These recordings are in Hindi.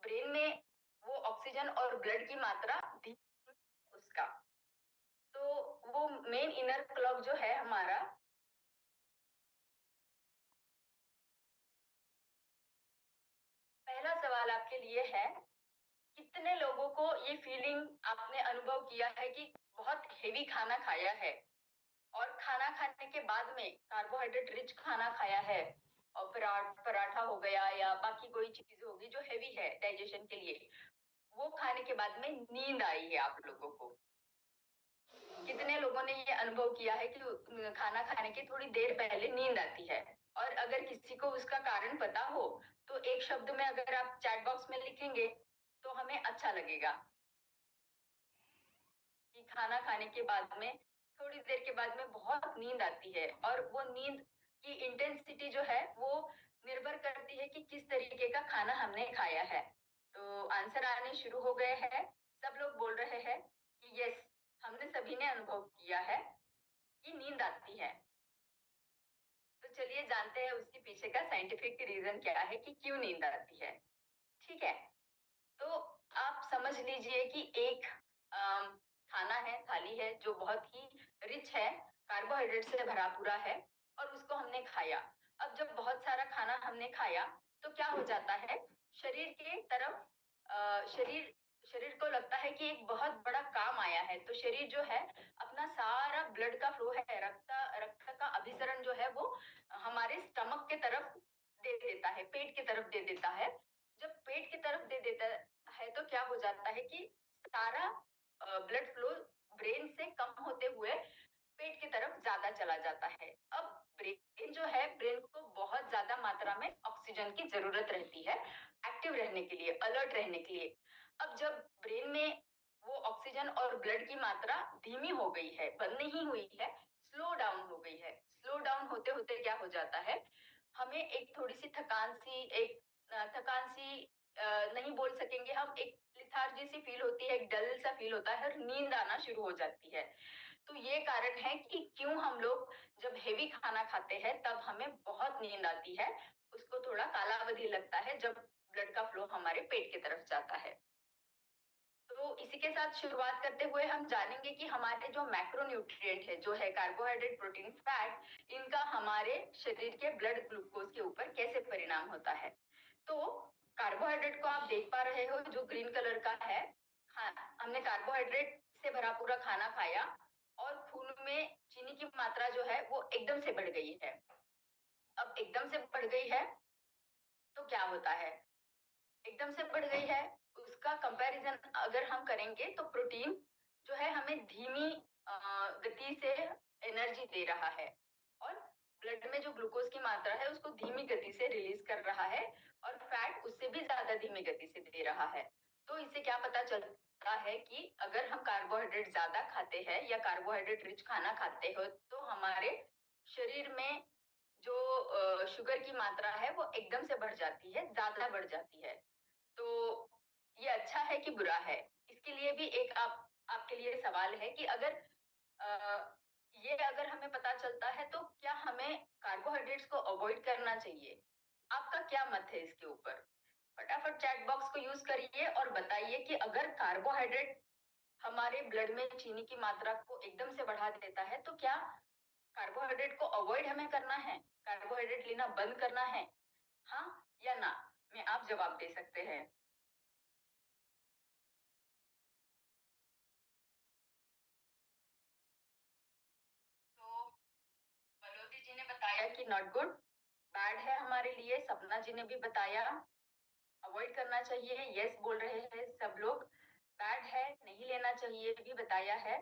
ब्रेन में वो ऑक्सीजन और ब्लड की मात्रा उसका, तो वो मेन इनर क्लॉक जो है हमारा, पहला सवाल आपके लिए है, कितने लोगों को ये फीलिंग आपने अनुभव किया है कि बहुत हेवी खाना खाया है और खाना खाने के बाद में कार्बोहाइड्रेट रिच खाना खाया है और पराठा हो गया या बाकी कोई चीज होगी जो हेवी है डाइजेशन के लिए, वो खाने के बाद में नींद आई है आप लोगों को? कितने लोगों ने ये अनुभव किया है कि खाना खाने के थोड़ी देर पहले नींद आती है? और अगर किसी को उसका कारण पता हो तो एक शब्द में अगर आप चैट बॉक्स में लिखेंगे तो हमें अच्छा लगेगा कि खाना खाने के बाद में थोड़ी देर के बाद में बहुत नींद आती है, और वो नींद की इंटेंसिटी जो है वो निर्भर करती है कि किस तरीके का खाना हमने खाया है। तो आंसर आने शुरू हो गए हैं। सब लोग बोल रहे हैं कि यस, हमने सभी ने अनुभव किया है कि नींद आती है। तो चलिए जानते हैं उसके पीछे का साइंटिफिक रीजन क्या है कि क्यों नींद आती है। ठीक है, तो आप समझ लीजिए कि एक खाना है, थाली है जो बहुत ही रिच है, कार्बोहाइड्रेट से भरा पूरा है, और उसको हमने खाया। अब जब बहुत सारा खाना हमने खाया तो क्या हो जाता है, शरीर के तरफ शरीर शरीर को लगता है कि एक बहुत बड़ा काम आया है, तो शरीर जो है अपना सारा ब्लड का फ्लो है, रक्त का अभिसरण जो है वो हमारे स्टमक के तरफ दे देता है, पेट की तरफ दे देता है। जब पेट की तरफ दे देता है तो क्या हो जाता है कि सारा ब्लड फ्लो ब्रेन से कम होते हुए पेट की तरफ ज्यादा चला जाता है। अब ब्रेन जो है, ब्रेन को बहुत ज्यादा मात्रा में ऑक्सीजन की जरूरत रहती है एक्टिव रहने के लिए, अलर्ट रहने के लिए। अब जब ब्रेन में वो ऑक्सीजन और ब्लड की मात्रा धीमी हो गई है, बंद नहीं हुई है, स्लो डाउन हो गई है, स्लो डाउन होते होते क्या हो जाता है, हमें एक थोड़ी सी थकान सी नहीं बोल सकेंगे हम, एक लिथार्जी सी फील होती है, एक डल सा फील होता है और नींद आना शुरू हो जाती है। तो ये कारण है कि क्यों हम लोग जब हेवी खाना खाते हैं तब हमें बहुत नींद आती है। उसको थोड़ा कालावधि लगता है जब ब्लड का फ्लो हमारे पेट की तरफ जाता है। तो इसी के साथ शुरुआत करते हुए हम जानेंगे कि हमारे जो मैक्रोन्यूट्रिएंट है, जो है कार्बोहाइड्रेट, प्रोटीन, फैट, इनका हमारे शरीर के ब्लड ग्लूकोज के ऊपर कैसे परिणाम होता है। तो कार्बोहाइड्रेट को आप देख पा रहे हो जो ग्रीन कलर का है, हमने कार्बोहाइड्रेट से भरा पूरा खाना खाया और खून में चीनी की मात्रा जो है वो एकदम से बढ़ गई है। अब एकदम से बढ़ गई है तो क्या होता है, एकदम से बढ़ गई है, उसका कंपैरिजन अगर हम करेंगे तो प्रोटीन जो है हमें धीमी गति से एनर्जी दे रहा है, और ब्लड में जो ग्लूकोज की मात्रा है उसको धीमी गति से रिलीज कर रहा है, और फैट उससे भी ज्यादा धीमी गति से दे रहा है। तो इससे क्या पता चलता है कि अगर हम कार्बोहाइड्रेट ज्यादा खाते हैं या कार्बोहाइड्रेट रिच खाना खाते हो तो हमारे शरीर में जो शुगर की मात्रा है वो एकदम से बढ़ जाती है, ज्यादा बढ़ जाती है। तो ये अच्छा है कि बुरा है, इसके लिए भी एक आपके लिए सवाल है कि अगर ये अगर हमें पता चलता है तो क्या हमें कार्बोहाइड्रेट्स को अवॉइड करना चाहिए? आपका क्या मत है इसके ऊपर? फटाफट चैट बॉक्स को यूज करिए और बताइए कि अगर कार्बोहाइड्रेट हमारे ब्लड में चीनी की मात्रा को एकदम से बढ़ा देता है तो क्या कार्बोहाइड्रेट को अवॉइड हमें करना है, कार्बोहाइड्रेट लेना बंद करना है, हाँ या ना? में आप जवाब दे सकते हैं। तो बलोदी जी ने बताया कि नॉट गुड, बैड है हमारे लिए। सपना जी ने भी बताया अवॉइड करना चाहिए, यस बोल रहे हैं सब लोग। बैड है, नहीं लेना चाहिए भी बताया है,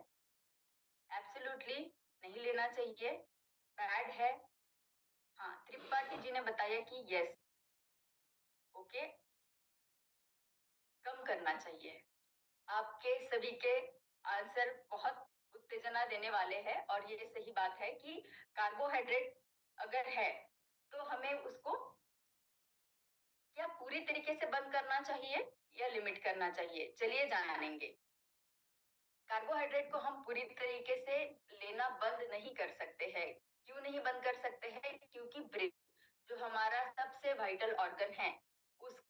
एब्सोल्युटली नहीं लेना चाहिए। बैड है, हाँ, त्रिपाठी जी ने बताया कि यस, ओके, कम करना चाहिए। आपके सभी के आंसर बहुत उत्तेजना देने वाले हैं, और ये सही बात है कि कार्बोहाइड्रेट अगर है तो हमें उसको क्या पूरी तरीके से बंद करना चाहिए या लिमिट करना चाहिए, चलिए जानेंगे। कार्बोहाइड्रेट को हम पूरी तरीके से लेना बंद नहीं कर सकते हैं। क्यों नहीं बंद कर सकते हैं? क्योंकि ब्रेन जो हमारा सबसे वाइटल ऑर्गन है,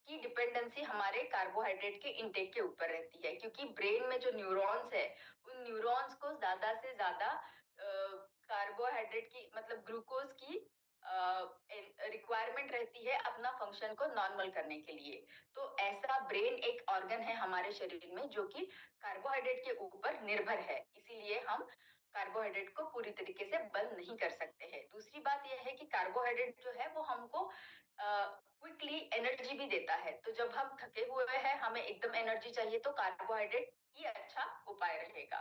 की डिपेंडेंसी हमारे कार्बोहाइड्रेट के इंटेक के ऊपर रहती है, क्योंकि ब्रेन में जो न्यूरॉन्स है उन न्यूरॉन्स को ज्यादा से ज्यादा कार्बोहाइड्रेट की मतलब ग्लूकोज की रिक्वायरमेंट रहती है अपना फंक्शन को नॉर्मल करने के लिए। तो ऐसा ब्रेन एक ऑर्गन है हमारे शरीर में जो कि कार्बोहाइड्रेट के ऊपर निर्भर है, इसीलिए हम कार्बोहाइड्रेट को पूरी तरीके से बंद नहीं कर सकते हैं। दूसरी बात यह है कि कार्बोहाइड्रेट जो है वो हमको क्विकली एनर्जी भी देता है। तो जब हम थके हुए हैं, हमें एकदम एनर्जी चाहिए, तो कार्बोहाइड्रेट ही अच्छा उपाय रहेगा।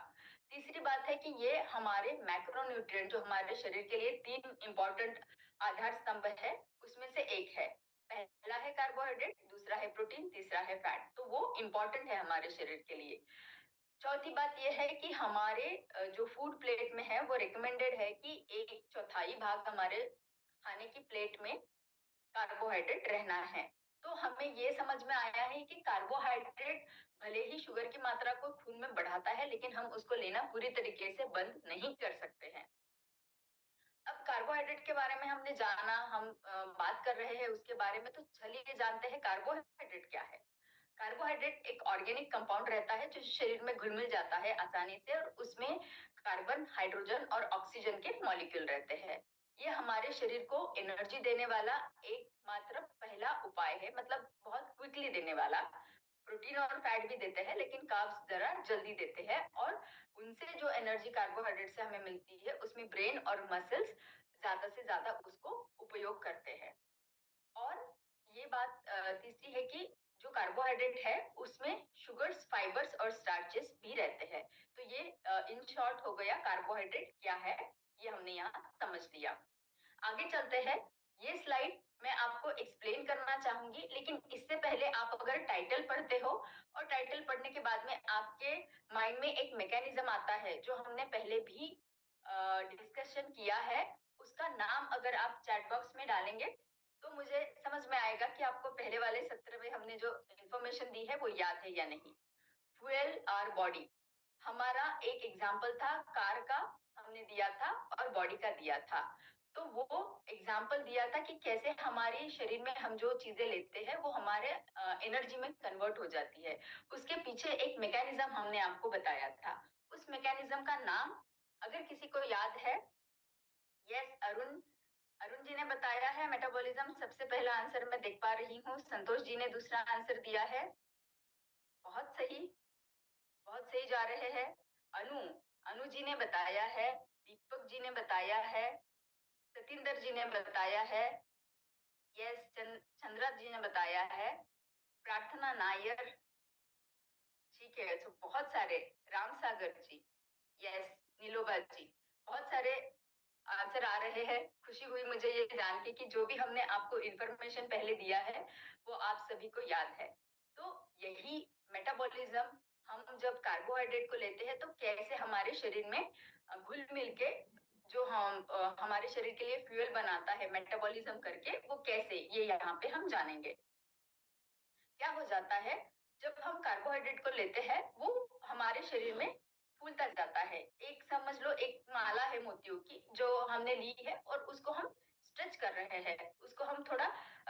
तीसरी बात है कि ये हमारे मैक्रोन्यूट्रिएंट जो हमारे शरीर के लिए 3 इंपॉर्टेंट आधार स्तंभ है उसमें से एक है। पहला है कार्बोहाइड्रेट, दूसरा है प्रोटीन, तीसरा है फैट। तो वो इंपॉर्टेंट है हमारे शरीर के लिए। चौथी बात यह है कि हमारे जो फूड प्लेट में है वो रिकमेंडेड है कि 1/4 भाग हमारे खाने की प्लेट में कार्बोहाइड्रेट रहना है। तो हमें ये समझ में आया है कि कार्बोहाइड्रेट भले ही शुगर की मात्रा को खून में बढ़ाता है, लेकिन हम उसको लेना पूरी तरीके से बंद नहीं कर सकते हैं। अब कार्बोहाइड्रेट के बारे में हमने जाना, हम बात कर रहे हैं उसके बारे में, तो चलिए जानते हैं कार्बोहाइड्रेट क्या है। कार्बोहाइड्रेट एक ऑर्गेनिक कंपाउंड रहता है जो शरीर में घुल मिल जाता है आसानी से, और उसमें कार्बन, हाइड्रोजन और ऑक्सीजन के मॉलिक्यूल रहते हैं। ये हमारे शरीर को एनर्जी देने वाला एकमात्र पहला उपाय है, मतलब बहुत क्विकली देने वाला। प्रोटीन और फैट भी देते हैं, लेकिन कार्ब्स जरा जल्दी देते हैं, और उनसे जो एनर्जी कार्बोहाइड्रेट से हमें मिलती है उसमें ब्रेन और मसल्स ज्यादा से ज्यादा उसको उपयोग करते हैं। और ये बात तीसरी है कि जो कार्बोहाइड्रेट है उसमें शुगर्स, फाइबर्स और स्टार्चेस भी रहते हैं। तो ये इन शॉर्ट हो गया कार्बोहाइड्रेट क्या है, ये हमने यहाँ समझ लिया। आगे चलते हैं। ये स्लाइड मैं आपको एक्सप्लेन करना चाहूंगी, लेकिन इससे पहले आप अगर टाइटल पढ़ते हो और टाइटल पढ़ने के बाद में आपके माइंड में एक मैकेनिज्म आता है जो हमने पहले भी डिस्कशन किया है, उसका नाम अगर आप चैट बॉक्स में डालेंगे तो मुझे समझ में आएगा कि आपको पहले वाले सत्र में हमने जो इंफॉर्मेशन दी है वो याद है या नहीं। फ्यूल आवर बॉडी, हमारा एक एग्जाम्पल था कार का, हमने दिया था, और बॉडी का दिया था। तो वो एग्जाम्पल दिया था कि कैसे हमारे शरीर में हम जो चीजें लेते हैं वो हमारे एनर्जी में कन्वर्ट हो जाती है। उसके पीछे एक मैकेनिज्म हमने आपको बताया था। उस मैकेनिज्म का नाम अगर किसी को याद है, यस अरुण, अरुण जी ने बताया है मेटाबॉलिज्म, सबसे पहला आंसर मैं देख पा रही हूँ। संतोष जी ने दूसरा आंसर दिया है, बहुत सही, बहुत सही जा रहे हैं। अनु, अनु जी ने बताया है, दीपक जी ने बताया है, सतिंदर जी ने बताया है, यस चंद्रा जी ने बताया है, प्रार्थना नायर, ठीक है। तो बहुत सारे, राम सागर जी, यस, नीलोबा जी, बहुत सारे आंसर आ रहे हैं। खुशी हुई मुझे ये जान के कि जो भी हमने आपको इंफॉर्मेशन पहले दिया है वो आप सभी को याद है। तो यही मेटाबॉलिज्म, हम जब कार्बोहाइड्रेट को लेते हैं तो कैसे हमारे शरीर में घुल मिल के जो हम हमारे शरीर के लिए फ्यूल बनाता है मेटाबॉलिज्म करके, वो कैसे, ये यहाँ पे हम जानेंगे। क्या हो जाता है जब हम कार्बोहाइड्रेट को लेते हैं, वो हमारे शरीर में फूलता जाता है। एक समझ लो एक माला है मोतियों की जो हमने ली है, और उसको हम स्ट्रेच कर रहे हैं, उसको हम थोड़ा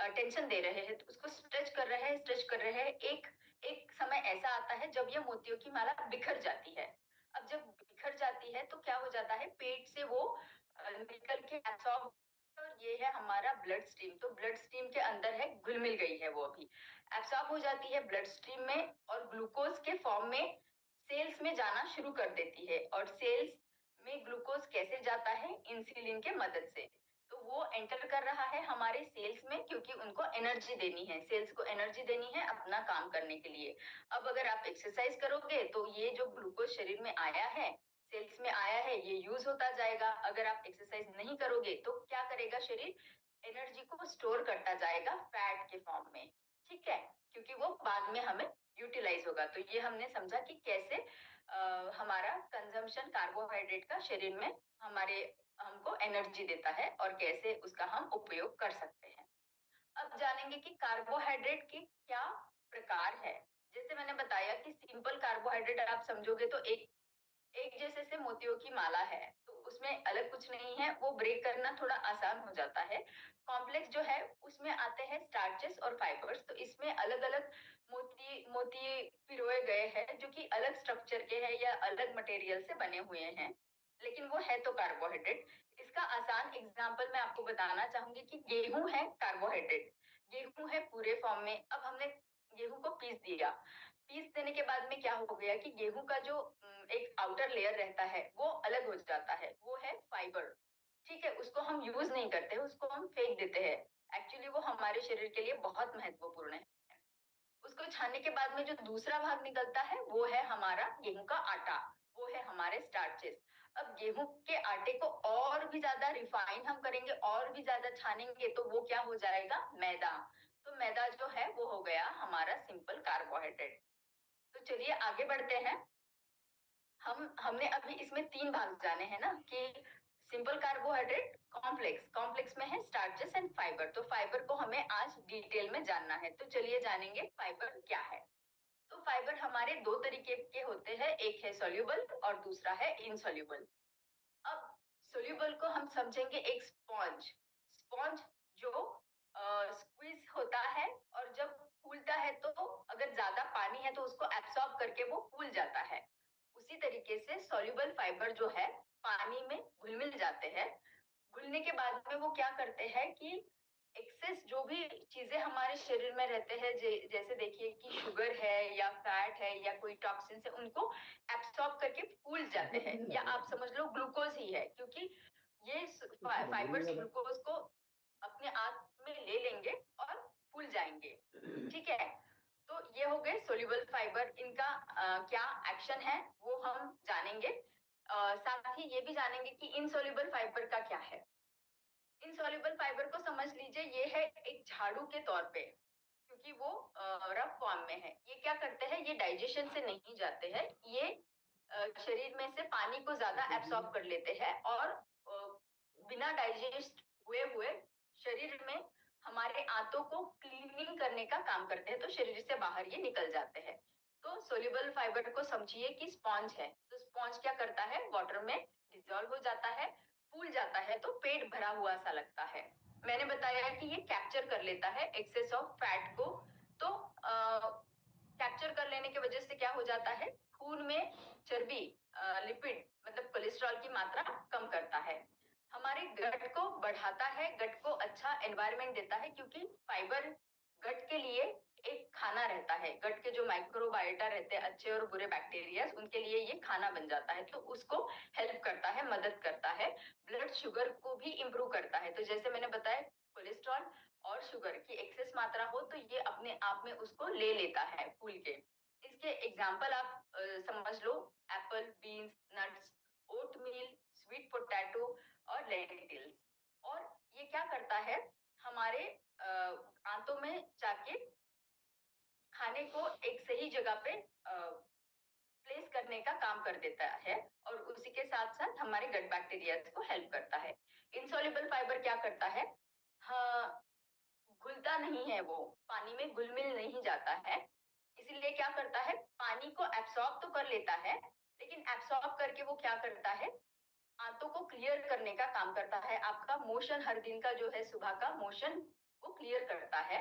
टेंशन दे रहे हैं, तो उसको स्ट्रेच कर रहे हैं, स्ट्रेच कर रहे हैं। एक एक समय ऐसा आता है जब ये मोतियों की माला बिखर जाती है। अब जब बिखर जाती है तो क्या हो जाता है, पेट से वो निकल के एब्सॉर्ब, और ये है हमारा ब्लड स्ट्रीम। तो ब्लड स्ट्रीम के अंदर है, घुल मिल गई है वो अभी, एब्सॉर्ब हो जाती है ब्लड स्ट्रीम में, और ग्लूकोज के फॉर्म में सेल्स में जाना शुरू कर देती है। और सेल्स में ग्लूकोज कैसे जाता है, इंसुलिन के मदद से। तो वो एंटर कर रहा है हमारे सेल्स में, क्योंकि उनको एनर्जी देनी है, सेल्स को एनर्जी देनी है अपना काम करने के लिए। अब अगर आप एक्सरसाइज करोगे तो ये जो ग्लूकोज शरीर में आया है, सेल्स में आया है, ये यूज होता जाएगा। अगर आप एक्सरसाइज नहीं करोगे तो क्या करेगा शरीर, एनर्जी को स्टोर करता जाएगा फैट के फॉर्म में, ठीक है, क्योंकि वो बाद में हमें यूटिलाइज होगा। तो ये हमने समझा कि कैसे हमारा कंजम्पशन कार्बोहाइड्रेट का शरीर में हमारे हमको एनर्जी देता है, और कैसे उसका हम उपयोग कर सकते हैं। अब जानेंगे कि कार्बोहाइड्रेट के क्या प्रकार है। जैसे मैंने बताया कि सिंपल कार्बोहाइड्रेट आप समझोगे तो एक एक जैसे से मोतियों की माला है, तो उसमें अलग कुछ नहीं है, वो ब्रेक करना थोड़ा आसान हो जाता है। कॉम्प्लेक्स जो है उसमें आते हैं स्टार्चेस और फाइबर्स, तो इसमें अलग अलग मोती मोती पिरोए गए हैं जो कि अलग स्ट्रक्चर के हैं या अलग मटेरियल से बने हुए हैं, लेकिन वो है तो कार्बोहाइड्रेट। इसका आसान एग्जाम्पल मैं आपको बताना चाहूंगी कि गेहूं है कार्बोहाइड्रेट, गेहूं है पूरे फॉर्म में। अब हमने गेहूं को पीस दिया, पीस देने के बाद में क्या हो गया कि गेहूं का जो एक आउटर लेयर रहता है वो अलग हो जाता है, वो है फाइबर। ठीक है, उसको हम यूज नहीं करते, उसको हम फेंक देते हैं। एक्चुअली वो हमारे शरीर के लिए बहुत महत्वपूर्ण है। उसको छानने के बाद में जो दूसरा भाग निकलता है वो है हमारा गेहूं का आटा, वो है हमारे स्टार्चेस। अब गेहूं के आटे को और भी ज्यादा रिफाइन हम करेंगे, और भी ज्यादा छानेंगे, तो वो क्या हो जाएगा, मैदा। तो मैदा जो है वो हो गया हमारा सिंपल कार्बोहाइड्रेट। तो चलिए आगे बढ़ते हैं। हमने अभी इसमें तीन भाग जाने हैं ना, कि सिंपल कार्बोहाइड्रेट, कॉम्प्लेक्स, कॉम्प्लेक्स में है स्टार्चेस एंड फाइबर। तो फाइबर को हमें आज डिटेल में जानना है, तो चलिए जानेंगे फाइबर क्या है। तो फाइबर हमारे दो तरीके के होते हैं, एक है सोल्यूबल और दूसरा है इनसोल्यूबल। अब सोल्यूबल को हम समझेंगे एक स्पॉन्ज। स्पॉन्ज जो स्क्वीज होता है और जब फूलता है तो अगर ज्यादा पानी है तो उसको एब्सॉर्ब करके वो फूल जाता है। उसी तरीके से सोल्यूबल फाइबर जो है पानी में घुल मिल जाते हैं। घुलने के बाद में वो क्या करते हैं कि एक्सेस जो भी चीजें हमारे शरीर में रहते हैं, जैसे देखिए कि शुगर है या फैट है या कोई टॉक्सिन है, उनको एब्सॉर्ब करके फूल जाते हैं। या आप समझ लो ग्लूकोज ही है, क्योंकि ये फाइबर्स ग्लूकोज को अपने आप में ले लेंगे और फूल जाएंगे। ठीक है, तो ये हो गए सोल्यूबल फाइबर। इनका क्या एक्शन है वो हम जानेंगे। साथ ही ये भी जानेंगे कि इनसोल्यूबल फाइबर का क्या है। इनसॉल्युबल फाइबर को समझ लीजिए ये है एक झाड़ू के तौर पे, क्योंकि वो रफ फॉर्म में है। ये क्या करते हैं, ये डाइजेशन से नहीं जाते हैं, ये शरीर में से पानी को ज्यादा एब्सॉर्ब कर लेते हैं और बिना डाइजेस्ट हुए हुए शरीर में हमारे आंतों को क्लीनिंग करने का काम करते हैं, तो शरीर से बाहर ये निकल जाते हैं। तो सोल्यूबल फाइबर को समझिए कि स्पॉन्ज है। तो स्पॉन्ज क्या करता है, वाटर में डिजोल्व हो जाता है, फूल जाता है, तो पेट भरा हुआ सा लगता है। मैंने बताया कि ये कैप्चर कर लेता है एक्सेस ऑफ फैट को। तो कैप्चर कर लेने की वजह से क्या हो जाता है, खून में चर्बी, लिपिड मतलब कोलेस्ट्रॉल की मात्रा कम करता है, हमारे गट को बढ़ाता है, गट को अच्छा एनवायरनमेंट देता है, क्योंकि फाइबर गट के लिए एक खाना रहता है। गट के जो माइक्रोबायोटा रहते हैं, अच्छे और बुरे बैक्टीरिया, उनके लिए ये खाना बन जाता है, तो उसको हेल्प करता है, मदद करता है। ब्लड शुगर को भी इम्प्रूव करता है। तो जैसे मैंने बताया, कोलेस्ट्रॉल और शुगर की एक्सेस मात्रा हो तो ये अपने आप में उसको ले लेता है फूल के। इसके एग्जाम्पल आप समझ लो, apple, beans, nuts, oatmeal, sweet potato और लेंटिल्स। और ये क्या करता है, हमारे आंतों में जाके खाने को एक सही जगह पे प्लेस करने का काम कर देता है, और उसी के साथ साथ हमारे गट बैक्टीरिया को हेल्प करता है। इनसॉल्युबल फाइबर क्या करता है, हाँ, घुलता नहीं है, वो पानी में घुल मिल नहीं जाता है। इसीलिए क्या करता है, पानी को एब्सॉर्ब तो कर लेता है, लेकिन एब्सॉर्ब करके वो क्या करता है, आंतों को क्लियर करने का काम करता है। आपका मोशन हर दिन का जो है, सुबह का मोशन वो क्लियर करता है,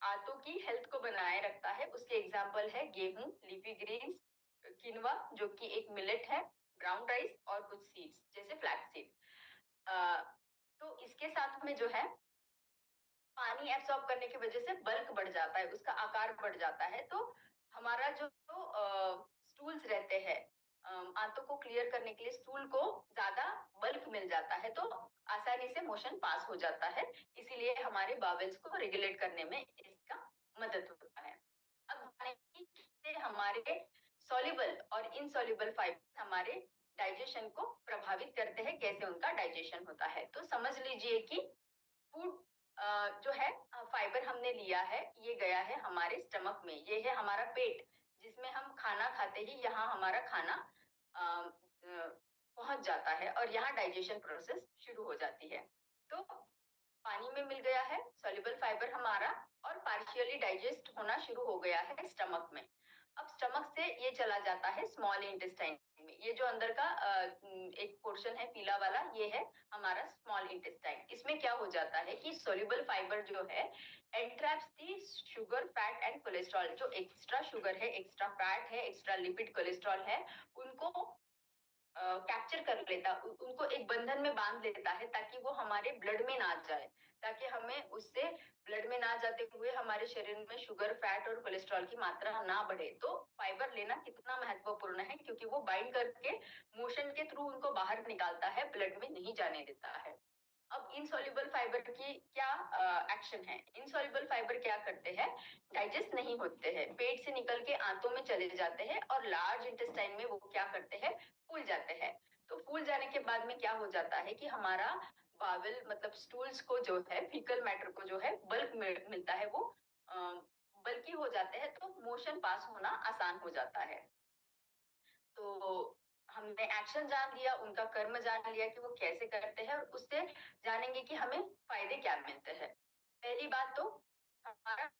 आंतों की हेल्थ को बनाए रखता है। उसके एग्जाम्पल है गेहूं, लीफी ग्रीन्स, किनवा जो कि एक मिलेट है, ब्राउन राइस और कुछ सीड्स जैसे फ्लैक्स सीड। तो इसके साथ में जो है पानी एब्सॉर्ब करने की वजह से बल्क बढ़ जाता है, उसका आकार बढ़ जाता है। तो हमारा जो स्टूल्स रहते हैं, आंतों को क्लियर करने के लिए स्टूल को ज्यादा बल्क मिल जाता है, तो आसानी से मोशन पास हो जाता है। इसीलिए हमारे बावेल्स को रेगुलेट करने में इसका मदद होता है। अब जानेंगे कि हमारे सॉल्युबल और इनसॉल्युबल फाइबर हमारे डाइजेशन को प्रभावित करते हैं, कैसे उनका डाइजेशन होता है। तो समझ लीजिए कि फूड जो है, फाइबर हमने लिया है, ये गया है हमारे स्टमक में, ये है हमारा पेट, जिसमें हम खाना खाते ही यहाँ हमारा खाना पहुंच जाता है और यहाँ डाइजेशन प्रोसेस शुरू हो जाती है। तो पानी में मिल गया है सॉल्युबल फाइबर हमारा, और पार्शियली डाइजेस्ट होना शुरू हो गया है स्टमक में। अब स्टमक से ये चला जाता है स्मॉल इंटेस्टाइन में। ये जो अंदर का एक पोर्शन है पीला वाला, ये है हमारा स्मॉल इंटेस्टाइन। इसमें क्या हो जाता है कि सोल्यूबल फाइबर जो है एंट्रैप्स दी शुगर, फैट एंड कोलेस्ट्रॉल। जो एक्स्ट्रा शुगर है, एक्स्ट्रा फैट है, एक्स्ट्रा लिपिड, कोलेस्ट्रॉल है, उनको कैप्चर कर लेता, उनको एक बंधन में बांध लेता है, ताकि वो हमारे ब्लड में ना जाए, ताकि हमें उससे ब्लड में ना जाते हुए हमारे शरीर में शुगर, फैट और कोलेस्ट्रॉल की मात्रा ना बढ़े। तो फाइबर लेना कितना महत्वपूर्ण है, क्योंकि वो बाइंड करके मोशन के थ्रू उनको बाहर निकालता है, ब्लड में नहीं जाने देता है। अब इनसॉल्युबल फाइबर की क्या एक्शन है? इनसॉल्युबल फाइबर क्या करते हैं? डाइजेस्ट नहीं होते हैं, पेट से निकल के आंतों में चले जाते हैं और लार्ज इंटेस्टाइन में वो क्या करते हैं? फूल जाते हैं। तो फूल जाने के बाद में क्या हो जाता है कि हमारा बावल मतलब स्टूल्स को जो है, फीकल मैटर को जो है बल्क मिलता है, वो बल्कि हो जाते हैं, तो मोशन पास होना आसान हो जाता है। तो हमने एक्शन जान लिया, उनका कर्म जान लिया कि वो कैसे करते हैं, और उससे जानेंगे कि हमें फायदे क्या मिलते हैं। पहली बात तो हमारा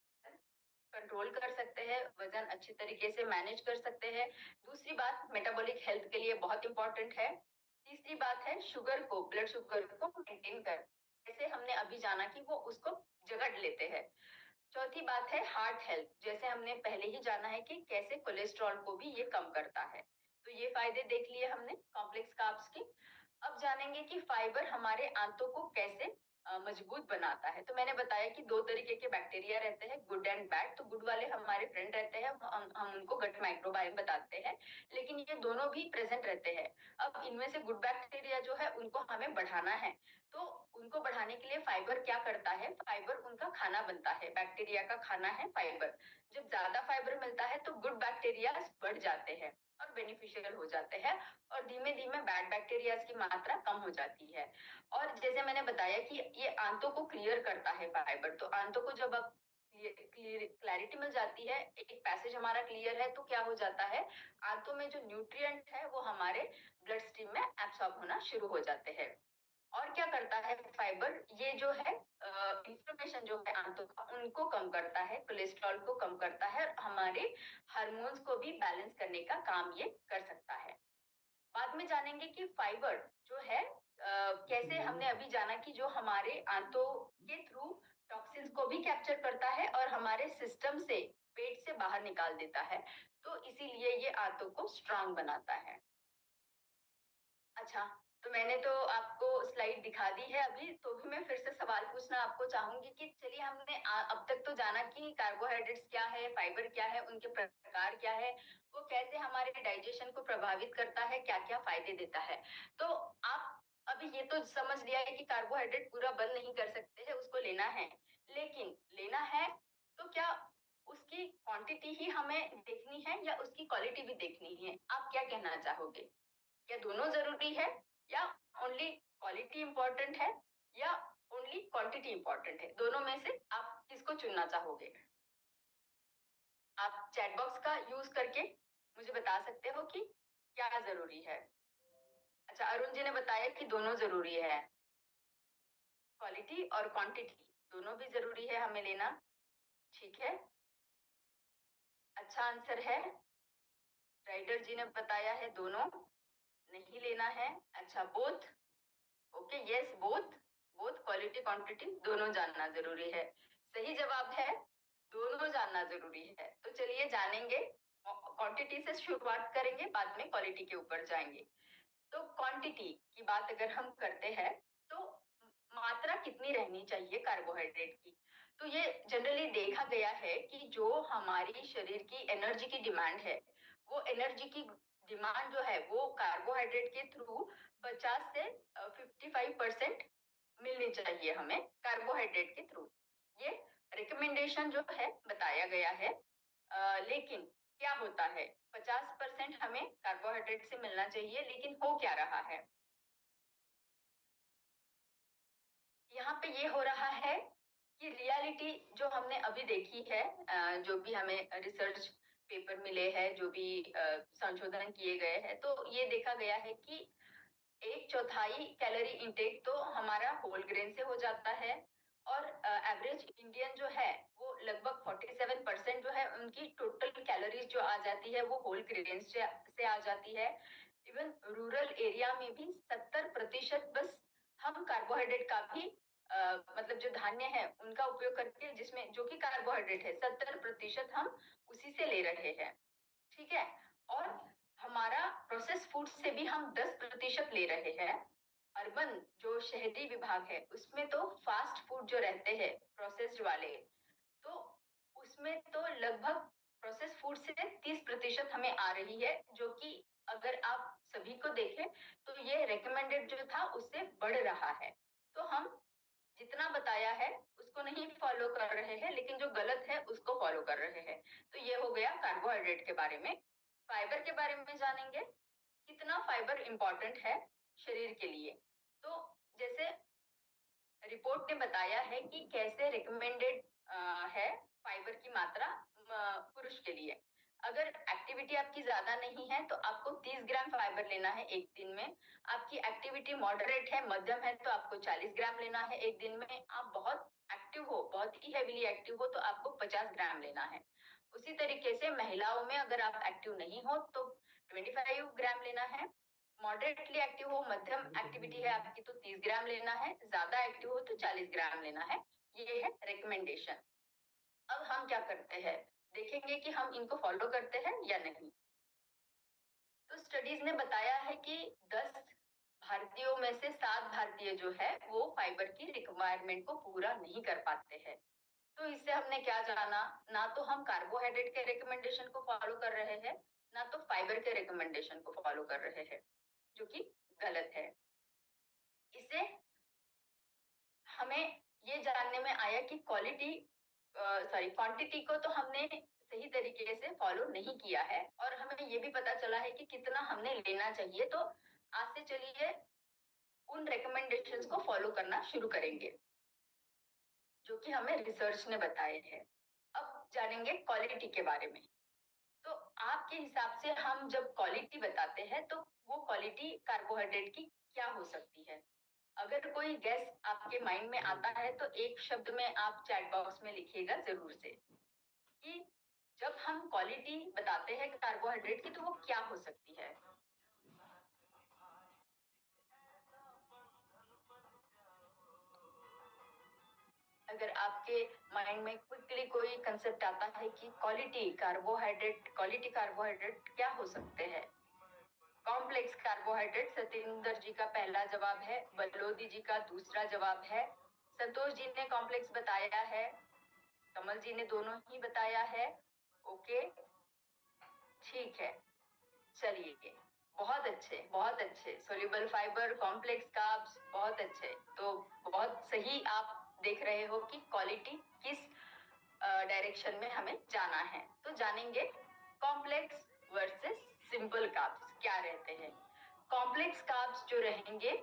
कंट्रोल कर सकते हैं, वजन अच्छी तरीके से मैनेज कर सकते हैं। दूसरी बात मेटाबॉलिक हेल्थ के लिए बहुत इंपॉर्टेंट है। तीसरी बात है शुगर को, ब्लड शुगर को मेंटेन कर, जैसे हमने अभी जाना कि वो उसको जगड़ लेते हैं। चौथी बात है हार्ट हेल्थ, जैसे हमने पहले ही जाना है कि कैसे कोलेस्ट्रॉल को भी ये कम करता है। तो ये फायदे देख लिए हमने कॉम्प्लेक्स कार्ब्स के। अब जानेंगे कि फाइबर हमारे आंतों को कैसे मजबूत बनाता है। तो मैंने बताया कि दो तरीके के बैक्टीरिया रहते हैं, गुड एंड बैड। तो गुड वाले हमारे फ्रेंड रहते हैं, हम उनको गट माइक्रोबायोम बताते हैं, लेकिन ये दोनों भी प्रेजेंट रहते हैं। अब इनमें से गुड बैक्टीरिया जो है उनको हमें बढ़ाना है, तो उनको बढ़ाने के लिए फाइबर क्या करता है? फाइबर उनका खाना बनता है, बैक्टीरिया का खाना है फाइबर। जब ज्यादा फाइबर मिलता है तो गुड बैक्टीरिया बढ़ जाते हैं और बेनिफिशियल हो जाते हैं, और धीमे धीमे बैड बैक्टीरिया की मात्रा कम हो जाती है। और जैसे मैंने बताया कि ये आंतों को क्लियर करता है फाइबर, तो आंतों को जब अब क्लैरिटी मिल जाती है, एक पैसेज हमारा क्लियर है, तो क्या हो जाता है? आंतों में जो न्यूट्रिएंट है वो हमारे ब्लड स्ट्रीम में एब्सॉर्ब होना शुरू हो जाते हैं। और क्या करता है फाइबर? ये जो है इंफ्लेमेशन जो है आंतों का, उनको कम करता है, कोलेस्ट्रॉल को कम करता है, और हमारे हार्मोन्स को भी बैलेंस करने का काम ये कर सकता है। बाद में जानेंगे कि फाइबर जो है कैसे, हमने अभी जाना कि जो हमारे आंतों के थ्रू टॉक्सिन्स को भी कैप्चर करता है और हमारे सिस्टम से, पेट से बाहर निकाल देता है, तो इसीलिए ये आंतों को स्ट्रांग बनाता है। अच्छा, तो मैंने तो आपको स्लाइड दिखा दी है अभी, तो भी मैं फिर से सवाल पूछना आपको चाहूंगी कि चलिए हमने अब तक तो जाना कि कार्बोहाइड्रेट्स क्या है, फाइबर क्या है, उनके प्रकार क्या है, वो कैसे हमारे डाइजेशन को प्रभावित करता है, क्या क्या फायदे देता है। तो आप अभी ये तो समझ लिया है कि कार्बोहाइड्रेट पूरा बंद नहीं कर सकते हैं, उसको लेना है, लेकिन लेना है तो क्या उसकी क्वांटिटी ही हमें देखनी है या उसकी क्वालिटी भी देखनी है? आप क्या कहना चाहोगे? क्या दोनों जरूरी है, या ओनली क्वालिटी इंपॉर्टेंट है, या ओनली क्वांटिटी इंपॉर्टेंट है? दोनों में से आप किसको चुनना चाहोगे? आप चैट बॉक्स का यूज करके मुझे बता सकते हो कि क्या जरूरी है। अच्छा, अरुण जी ने बताया कि दोनों जरूरी है, क्वालिटी और क्वांटिटी दोनों भी जरूरी है हमें लेना। ठीक है, अच्छा आंसर है। राइडर जी ने बताया है दोनों नहीं लेना है। अच्छा, both. Okay, yes, both. Both quality quantity दोनों जानना जरूरी है। सही जवाब है दोनों जानना जरूरी है। तो चलिए जानेंगे, क्वांटिटी से शुरुआत करेंगे, बाद में क्वालिटी के ऊपर जाएंगे। तो क्वांटिटी की बात अगर हम करते हैं, तो मात्रा कितनी रहनी चाहिए कार्बोहाइड्रेट की? तो ये जनरली देखा गया है कि जो हमारी शरीर की एनर्जी की डिमांड है, वो एनर्जी की डिमांड जो है वो कार्बोहाइड्रेट के थ्रू 50 से 55% मिलनी चाहिए हमें कार्बोहाइड्रेट के थ्रू। ये रिकमेंडेशन जो है बताया गया है। लेकिन क्या होता है, 50% हमें कार्बोहाइड्रेट से मिलना चाहिए, लेकिन हो क्या रहा है यहाँ पे? ये हो रहा है कि रियलिटी जो हमने अभी देखी है, जो भी हमें रिसर्च पेपर मिले हैं, जो भी संशोधन किए गए हैं, तो ये देखा गया है कि एक चौथाई कैलोरी इंटेक तो हमारा होल ग्रेन से हो जाता है, और एवरेज इंडियन जो है वो लगभग 47% जो है उनकी टोटल कैलोरीज जो आ जाती है वो होल ग्रेन से आ जाती है। इवन रूरल एरिया में भी 70% बस हम कार्बोहाइड्रेट का भी मतलब जो धान्य है उनका उपयोग करके, जिसमें जो कि कार्बोहाइड्रेट है 70% हम उसी से ले रहे हैं, ठीक है। और हमारा प्रोसेस फूड से भी हम 10% ले रहे हैं। अर्बन जो शहरी विभाग है उसमें तो फास्ट फूड जो रहते हैं प्रोसेस्ड वाले, तो उसमें तो लगभग प्रोसेस फूड से 30% हमें आ रही है, जो कि अगर आप सभी को देखें तो ये रिकमेंडेड जो था उससे बढ़ रहा है। तो हम जितना बताया है उसको नहीं फॉलो कर रहे हैं, लेकिन जो गलत है उसको फॉलो कर रहे हैं। तो ये हो गया कार्बोहाइड्रेट के बारे में। फाइबर के बारे में जानेंगे, कितना फाइबर इंपॉर्टेंट है शरीर के लिए। तो जैसे रिपोर्ट ने बताया है कि कैसे रिकमेंडेड है फाइबर की मात्रा पुरुष के लिए। अगर एक्टिविटी आपकी ज्यादा नहीं है तो आपको 30 ग्राम फाइबर लेना है एक दिन में। आपकी एक्टिविटी मॉडरेट है, मध्यम है, तो आपको 40 ग्राम लेना है एक दिन में। आप बहुत एक्टिव हो, बहुत ही हेवीली एक्टिव हो, तो आपको 50 ग्राम लेना है। उसी तरीके से महिलाओं में अगर आप एक्टिव नहीं हो तो 25 ग्राम लेना है। मॉडरेटली एक्टिव हो, मध्यम एक्टिविटी है आपकी, तो 30 ग्राम लेना है। ज्यादा एक्टिव हो तो 40 ग्राम लेना है। ये है रिकमेंडेशन। अब हम क्या करते हैं, देखेंगे कि हम इनको फॉलो करते हैं या नहीं। तो स्टडीज ने बताया है कि 10 भारतीयों में से 7 भारतीय जो है वो फाइबर की रिक्वायरमेंट को पूरा नहीं कर पाते हैं। तो इससे हमने क्या जाना, ना तो हम कार्बोहाइड्रेट के रिकमेंडेशन को फॉलो कर रहे हैं, ना तो फाइबर के रिकमेंडेशन को फॉलो कर रहे हैं, जो कि गलत है। इससे हमें ये जानने में आया कि क्वांटिटी को तो हमने सही तरीके से फॉलो नहीं किया है, और हमें ये भी पता चला है कि कितना हमने लेना चाहिए। तो आज से चलिए उन रिकमेंडेशंस को फॉलो करना शुरू करेंगे जो कि हमें रिसर्च ने बताए हैं। अब जानेंगे क्वालिटी के बारे में। तो आपके हिसाब से हम जब क्वालिटी बताते हैं तो वो क्वालिटी कार्बोहाइड्रेट की क्या हो सकती है? अगर कोई गेस आपके माइंड में आता है तो एक शब्द में आप चैट बॉक्स में लिखिएगा जरूर से कि जब हम क्वालिटी बताते हैं कार्बोहाइड्रेट की तो वो क्या हो सकती है। अगर आपके माइंड में क्विकली कोई कंसेप्ट आता है कि क्वालिटी कार्बोहाइड्रेट क्या हो सकते हैं। कॉम्प्लेक्स कार्बोहाइड्रेट सतेंद्र जी का पहला जवाब है, बलोदी जी का दूसरा जवाब है, संतोष जी ने कॉम्प्लेक्स बताया है, कमल जी ने दोनों ही बताया है। ओके, ठीक है, चलिए, बहुत अच्छे बहुत अच्छे। सोल्यूबल फाइबर, कॉम्प्लेक्स कार्ब्स, बहुत अच्छे। तो बहुत सही आप देख रहे हो कि क्वालिटी किस डायरेक्शन में हमें जाना है। तो जानेंगे कॉम्प्लेक्स वर्सेस सिंपल कार्ब्स क्या रहते हैं। कॉम्प्लेक्स कार्ब्स जो रहेंगे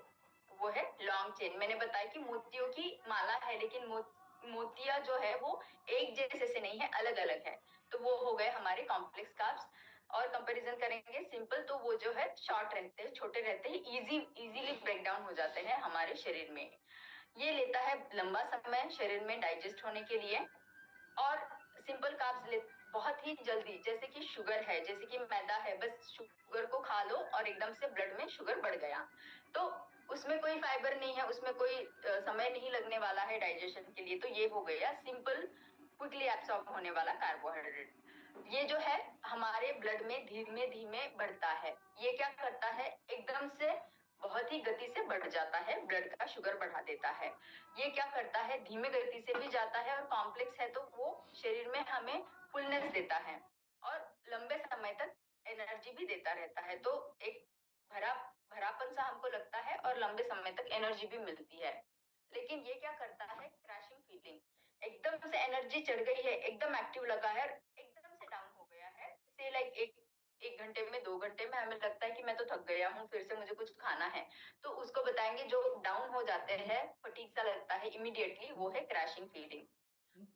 वो है लॉन्ग चेन। मैंने बताया कि मोतियों की माला है, लेकिन मोतिया जो है वो एक जैसे से नहीं है, अलग अलग है। तो वो हो गए हमारे कॉम्प्लेक्स कार्ब्स। और कंपैरिजन करेंगे सिंपल, तो वो जो है शॉर्ट रहते हैं, छोटे रहते हैं, इजीली ब्रेक डाउन हो जाते हैं हमारे शरीर में। ये लेता है लंबा समय शरीर में डाइजेस्ट होने के लिए। और सिंपल कार्ब्स बहुत ही जल्दी, जैसे कि शुगर है, जैसे कि मैदा है, बस शुगर को खा लो और एकदम से ब्लड में शुगर बढ़ गया। तो उसमें कोई फाइबर नहीं है, उसमें कोई समय नहीं लगने वाला है डाइजेशन के लिए। तो ये हो गया सिंपल, क्विकली एब्सॉर्ब होने वाला कार्बोहाइड्रेट। ये जो है हमारे ब्लड में धीमे धीमे बढ़ता है। ये क्या करता है, एकदम से बहुत ही गति से बढ़ जाता है, ब्लड का शुगर बढ़ा देता है। ये क्या करता है, धीमे गति से भी जाता है, और कॉम्प्लेक्स है तो वो शरीर में हमें फुलनेस देता है और लंबे समय तक एनर्जी भी देता रहता है। तो एक भरा भरापन सा हमको लगता है और लंबे समय तक एनर्जी भी मिलती है। लेकिन ये क्या करता है, क्रैशिंग फीलिंग, एकदम से एनर्जी चढ़ गई है, एकदम एक्टिव लगा है, एकदम से डाउन हो गया है, से लाइक एक घंटे में, 2 घंटे में हमें लगता है कि मैं तो थक गया हूँ, फिर से मुझे कुछ खाना है। तो उसको बताएंगे जो डाउन हो जाते हैं, फटीग सा लगता है इमीडिएटली, वो है क्रैशिंग फीलिंग।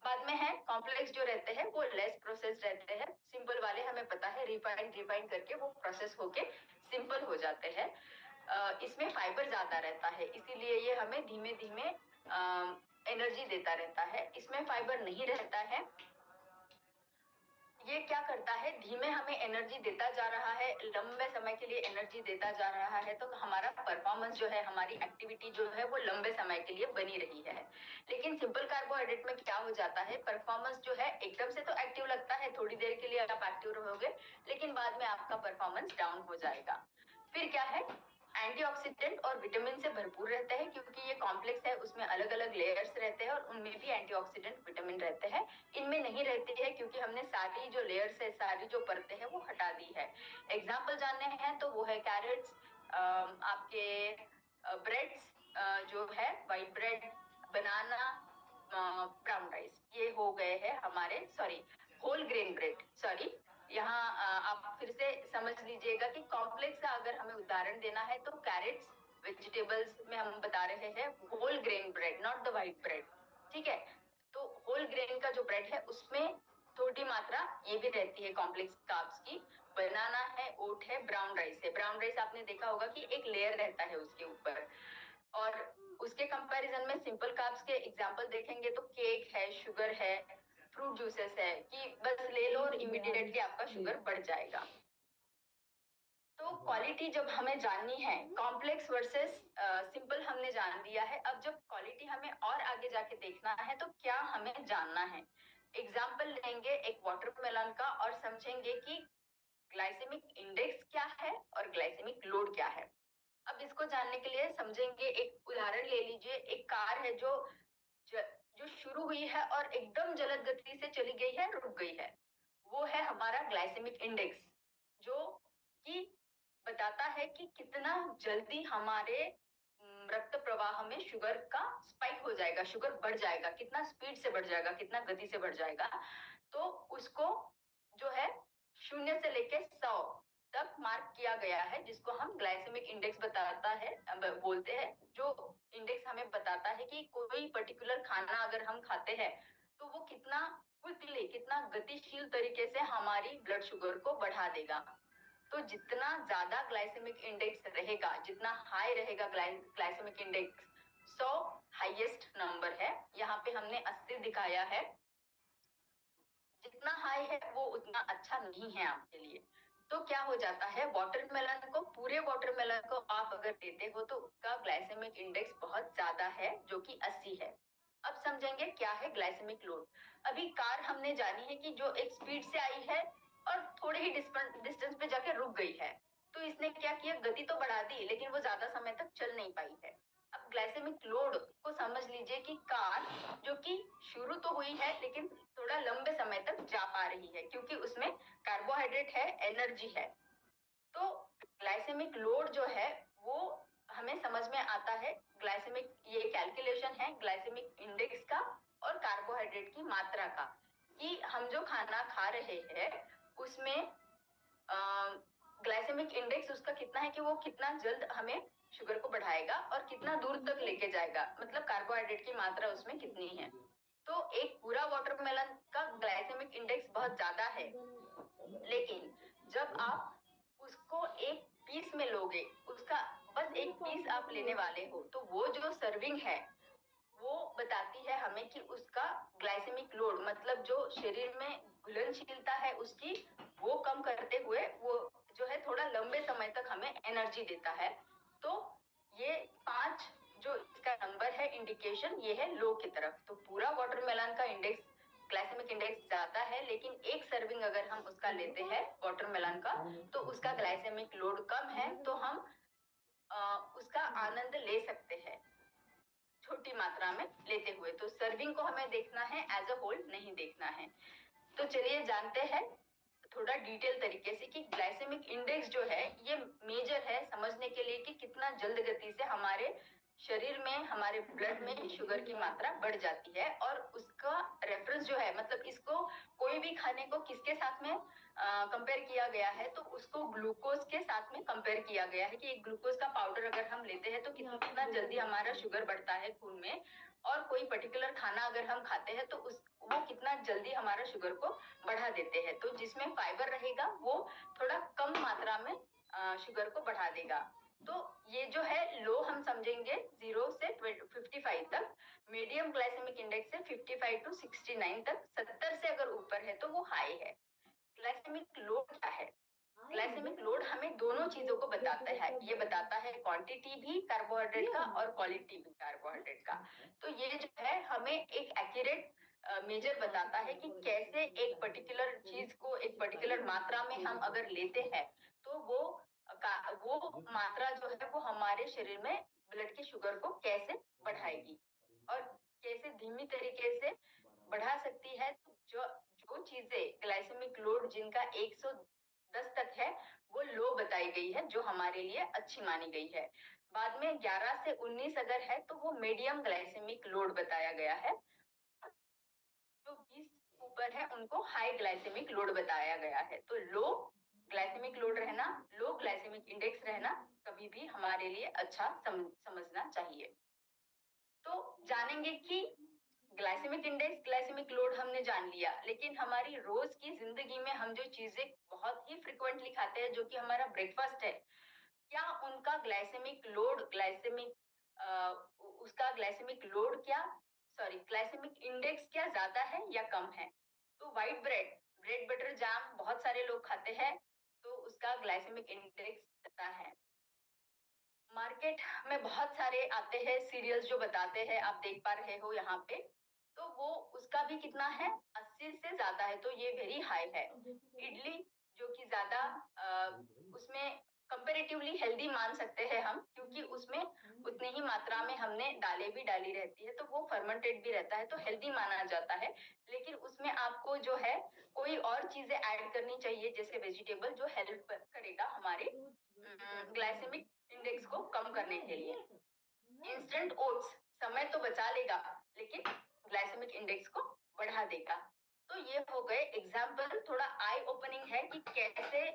बाद में है कॉम्प्लेक्स जो रहते हैं वो लेस प्रोसेस रहते हैं। सिंपल वाले हमें पता है रिफाइंड रिफाइंड करके वो प्रोसेस होके सिंपल हो जाते हैं। इसमें फाइबर ज्यादा रहता है, इसीलिए ये हमें धीमे धीमे एनर्जी देता रहता है। इसमें फाइबर नहीं रहता है, ये क्या करता है, धीमे हमें एनर्जी देता जा रहा है, लंबे समय के लिए एनर्जी देता जा रहा है, तो हमारा परफॉर्मेंस जो है, हमारी एक्टिविटी जो है वो लंबे समय के लिए बनी रही है। लेकिन सिंपल कार्बोहाइड्रेट में क्या हो जाता है, परफॉर्मेंस जो है एकदम से तो एक्टिव लगता है, थोड़ी देर के लिए आप एक्टिव रहोगे, लेकिन बाद में आपका परफॉर्मेंस डाउन हो जाएगा। फिर क्या है, एंटीऑक्सीडेंट और विटामिन से भरपूर रहते हैं, क्योंकि ये कॉम्प्लेक्स है, उसमें अलग अलग लेयर्स रहते हैं और उनमें भी एंटीऑक्सीडेंट विटामिन रहते हैं। इनमें नहीं रहती है क्योंकि हमने सारी जो लेयर्स है, सारी जो परतें हैं वो हटा दी है। एग्जाम्पल जानने हैं तो वो है कैरेट्स, आपके ब्रेड्स जो है, white bread, banana, brown rice, ये हो गए हैं हमारे, sorry, whole grain bread, sorry, यहाँ आप फिर से समझ लीजिएगा कि कॉम्प्लेक्स का अगर हमें उदाहरण देना है तो कैरेट्स, वेजिटेबल्स में हम बता रहे हैं whole grain bread, not the white bread, ठीक है। तो होल ग्रेन का जो ब्रेड है उसमें थोड़ी मात्रा ये भी रहती है कॉम्प्लेक्स कार्ब्स की। बनाना है, ओट है, ब्राउन राइस है। ब्राउन राइस आपने देखा होगा कि एक लेयर रहता है उसके ऊपर। और उसके कंपैरिजन में सिंपल कार्ब्स के एग्जांपल देखेंगे तो केक है, शुगर है, फ्रूट जूसेस है, कि बस ले लो और इमीडिएटली आपका शुगर बढ़ जाएगा। तो क्वालिटी जब हमें जाननी है, कॉम्प्लेक्स वर्सेस सिंपल हमने जान लिया है, अब जब क्वालिटी हमें और आगे जाके देखना है तो क्या हमें जानना है। एग्जाम्पल लेंगे एक वाटरमेलन का और समझेंगे कि ग्लाइसेमिक इंडेक्स क्या है और ग्लाइसेमिक लोड क्या है। अब इसको जानने के लिए समझेंगे, एक उदाहरण ले लीजिए, एक कार है जो शुरू हुई है और एकदम जलद गति से चली गई है, रुक गई है, वो है हमारा ग्लाइसेमिक इंडेक्स, जो कि बताता है कि कितना जल्दी हमारे रक्त प्रवाह में शुगर का स्पाइक हो जाएगा, शुगर बढ़ जाएगा, कितना स्पीड से बढ़ जाएगा, कितना गति से बढ़ जाएगा। तो उसको जो है 0 से लेके 100 तक मार्क किया गया है, जिसको हम ग्लाइसेमिक इंडेक्स बताता है, बोलते हैं, जो इंडेक्स हमें बताता है कि कोई पर्टिकुलर खाना अगर हम खाते हैं तो वो कितना क्विकली, कितना गतिशील तरीके से हमारी ब्लड शुगर को बढ़ा देगा। तो जितना ज्यादा ग्लाइसेमिक इंडेक्स रहेगा, जितना हाई रहेगा ग्लाइसेमिक इंडेक्स, 100 हाईएस्ट नंबर है, यहाँ पे हमने 80 दिखाया है, जितना हाई है वो उतना अच्छा नहीं है आपके लिए। तो क्या हो जाता है, वाटरमेलन को, पूरे वाटरमेलन को आप अगर देते हो तो उसका ग्लाइसेमिक इंडेक्स बहुत ज्यादा है, जो कि 80 है। अब समझेंगे क्या है ग्लाइसेमिक लोड। अभी कार हमने जानी है कि जो एक स्पीड से आई है और थोड़े ही डिस्टेंस पे जाके रुक गई है, तो इसने क्या किया, गति तो बढ़ा दी लेकिन वो ज्यादा समय तक चल नहीं पाई है। अब ग्लाइसेमिक लोड को समझ लीजिए कि कार जो कि शुरू तो हुई है लेकिन थोड़ा लंबे समय तक जा पा रही है, क्योंकि उसमें कार्बोहाइड्रेट है, एनर्जी है। तो ग्लाइसेमिक लोड जो है वो हमें समझ में आता है, ग्लाइसेमिक, ये कैलकुलेशन है ग्लाइसेमिक इंडेक्स का और कार्बोहाइड्रेट की मात्रा का, कि हम जो खाना खा रहे हैं उसमें ग्लाइसेमिक इंडेक्स उसका कितना है, कि वो कितना जल्द हमें शुगर को बढ़ाएगा और कितना दूर तक लेके जाएगा, मतलब कार्बोहाइड्रेट की मात्रा उसमें कितनी है। तो एक पूरा वाटरमेलन का ग्लाइसेमिक इंडेक्स बहुत ज्यादा है, लेकिन जब आप उसको एक पीस में लोगे, उसका बस एक पीस आप लेने वाले हो, तो वो जो सर्विंग है वो बताती है हमें कि उसका ग्लाइसेमिक लोड, मतलब जो शरीर में घुलनशीलता है उसकी, वो कम करते हुए वो जो है थोड़ा लंबे समय तक हमें एनर्जी देता है। तो ये 5 जो इसका नंबर है, इंडिकेशन, ये है लो की तरफ। तो पूरा वाटरमेलन का इंडेक्स, ग्लाइसेमिक इंडेक्स ज्यादा है, लेकिन एक सर्विंग अगर हम उसका लेते हैं वाटरमेलन का तो उसका ग्लाइसेमिक लोड कम है, तो हम उसका आनंद ले सकते हैं छोटी मात्रा में लेते हुए। तो सर्विंग को हमें देखना है, एज अ होल नहीं देखना है। तो चलिए जानते हैं थोड़ा डिटेल तरीके से कि ग्लाइसेमिक इंडेक्स जो है ये मेजर है समझने के लिए कि कितना जल्द गति से हमारे शरीर में, हमारे ब्लड में शुगर की मात्रा बढ़ जाती है। और उसका रेफरेंस जो है, मतलब इसको कोई भी खाने को किसके साथ में कंपेयर किया गया है, तो उसको ग्लूकोज के साथ में कंपेयर किया गया है, कि एक ग्लूकोज का पाउडर अगर हम लेते हैं तो कितना जल्दी हमारा शुगर बढ़ता है खून में, और कोई पर्टिकुलर खाना अगर हम खाते हैं तो उस वो कितना जल्दी हमारा शुगर को बढ़ा देते हैं। तो जिसमें फाइबर रहेगा वो थोड़ा कम मात्रा में शुगर को बढ़ा देगा। तो ये जो है लो हम समझेंगे 0 से 55 तक, मीडियम ग्लाइसेमिक इंडेक्स से 55 टू 69 तक, 70 से अगर ऊपर है तो वो हाई है। ग्लाइसेमिक लोड क्या है? ग्लाइसेमिक लोड हमें दोनों चीजों को बताता है। ये बताता है क्वांटिटी भी कार्बोहाइड्रेट का और क्वालिटी भी कार्बोहाइड्रेट का। तो ये जो है हमें एक एक्यूरेट मेजर बताता है कि कैसे एक पर्टिकुलर चीज को एक पर्टिकुलर मात्रा में हम अगर लेते हैं तो वो मात्रा जो है वो हमारे शरीर में ब्लड की शुगर को कैसे बढ़ाएगी और कैसे धीमी तरीके से बढ़ा सकती है। जो जो चीजें ग्लाइसेमिक लोड जिनका 110 तक है वो लो बताई गई है, जो हमारे लिए अच्छी मानी गई है। बाद में 11 से 19 अगर है तो वो मीडियम ग्लाइसेमिक लोड बताया गया है। जो 20 ऊपर है उनको हाई ग्लाइसेमिक लोड बताया गया है। तो लो ग्लाइसेमिक लोड रहना, लो ग्लाइसेमिक इंडेक्स रहना कभी भी हमारे लिए अच्छा समझना चाहिए। तो जानेंगे कि ग्लाइसेमिक इंडेक्स, ग्लाइसेमिक लोड हमने जान लिया, लेकिन हमारी रोज की जिंदगी में हम जो चीजें बहुत ही फ्रिक्वेंटली खाते हैं, जो कि हमारा ब्रेकफास्ट है, क्या उनका ग्लाइसेमिक लोड, उसका ग्लाइसेमिक लोड क्या, सॉरी ग्लाइसेमिक इंडेक्स क्या ज्यादा है या कम है? तो white bread, bread butter jam बहुत सारे लोग खाते हैं, तो उसका ग्लाइसेमिक इंडेक्स ज्यादा है। मार्केट में बहुत सारे आते हैं सीरियल्स जो बताते हैं, आप देख पा रहे हो यहाँ पे, तो वो उसका भी कितना है, 80 से ज्यादा है, तो ये वेरी हाई है। इडली जो कि ज्यादा उसमें कंपेरेटिवली हेल्दी मान सकते हैं हम, क्योंकि उसमें उतनी ही मात्रा में हमने दालें भी डाली रहती है, तो वो फर्मेंटेड भी रहता है, तो हेल्दी माना जाता है। लेकिन उसमें आपको जो है कोई और चीजें ऐड करनी चाहिए, जैसे वेजिटेबल, जो हेल्प करेगा हमारे ग्लाइसेमिक इंडेक्स को कम करने के लिए। इंस्टेंट ओट्स समय तो बचा लेगा, लेकिन ग्लाइसेमिक इंडेक्स को बढ़ा देगा। तो ये हो गए एग्जाम्पल, थोड़ा आई ओपनिंग है कि कैसे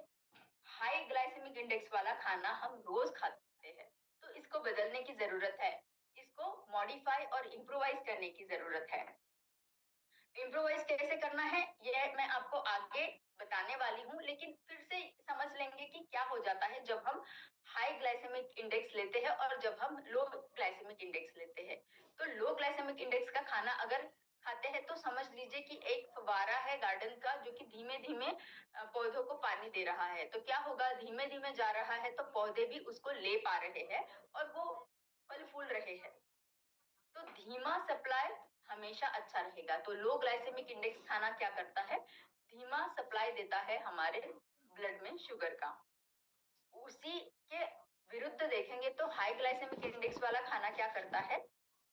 हाई ग्लाइसेमिक इंडेक्स वाला खाना हम रोज खाते हैं। तो इसको बदलने की जरूरत है, इसको मॉडिफाई और इम्प्रोवाइज करने की जरूरत है। इम्प्रोवाइज कैसे करना है ये मैं आपको आगे बताने वाली हूँ, लेकिन फिर से समझ लेंगे कि क्या हो जाता है जब हम हाई ग्लाइसेमिक इंडेक्स लेते हैं और जब हम लो ग्लाइसेमिक इंडेक्स लेते हैं। तो लो ग्लाइसेमिक इंडेक्स का खाना अगर खाते हैं तो समझ लीजिए कि एक फवारा है गार्डन का, जो कि धीमे धीमे पौधों को पानी दे रहा है। तो क्या होगा, धीमे धीमे जा रहा है तो पौधे भी उसको ले पा रहे हैं और वो फल फूल रहे हैं। तो धीमा सप्लाई हमेशा अच्छा रहेगा। तो लो ग्लाइसेमिक इंडेक्स खाना क्या करता है, धीमा सप्लाई देता है हमारे ब्लड में शुगर का। उसी के विरुद्ध देखेंगे तो हाई ग्लाइसेमिक इंडेक्स वाला खाना क्या करता है,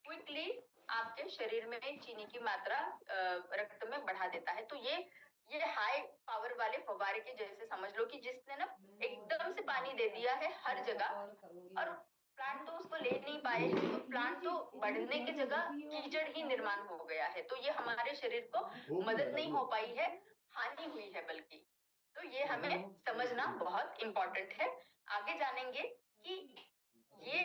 क्विकली आपके शरीर में चीनी की मात्रा रक्त में बढ़ा देता है। तो ये हाई पावर वाले फव्वारे के जैसे समझ लो, कि जिसने ना एकदम से पानी दे दिया है हर जगह, और प्लांट तो उसको ले नहीं पाए हैं, तो प्लांट तो बढ़ने की जगह कीचड़ ही निर्माण हो गया है। तो ये हमारे शरीर को मदद नहीं हो पाई है, हानि हुई है बल्कि। तो ये हमें समझना बहुत इम्पोर्टेंट है। आगे जानेंगे कि ये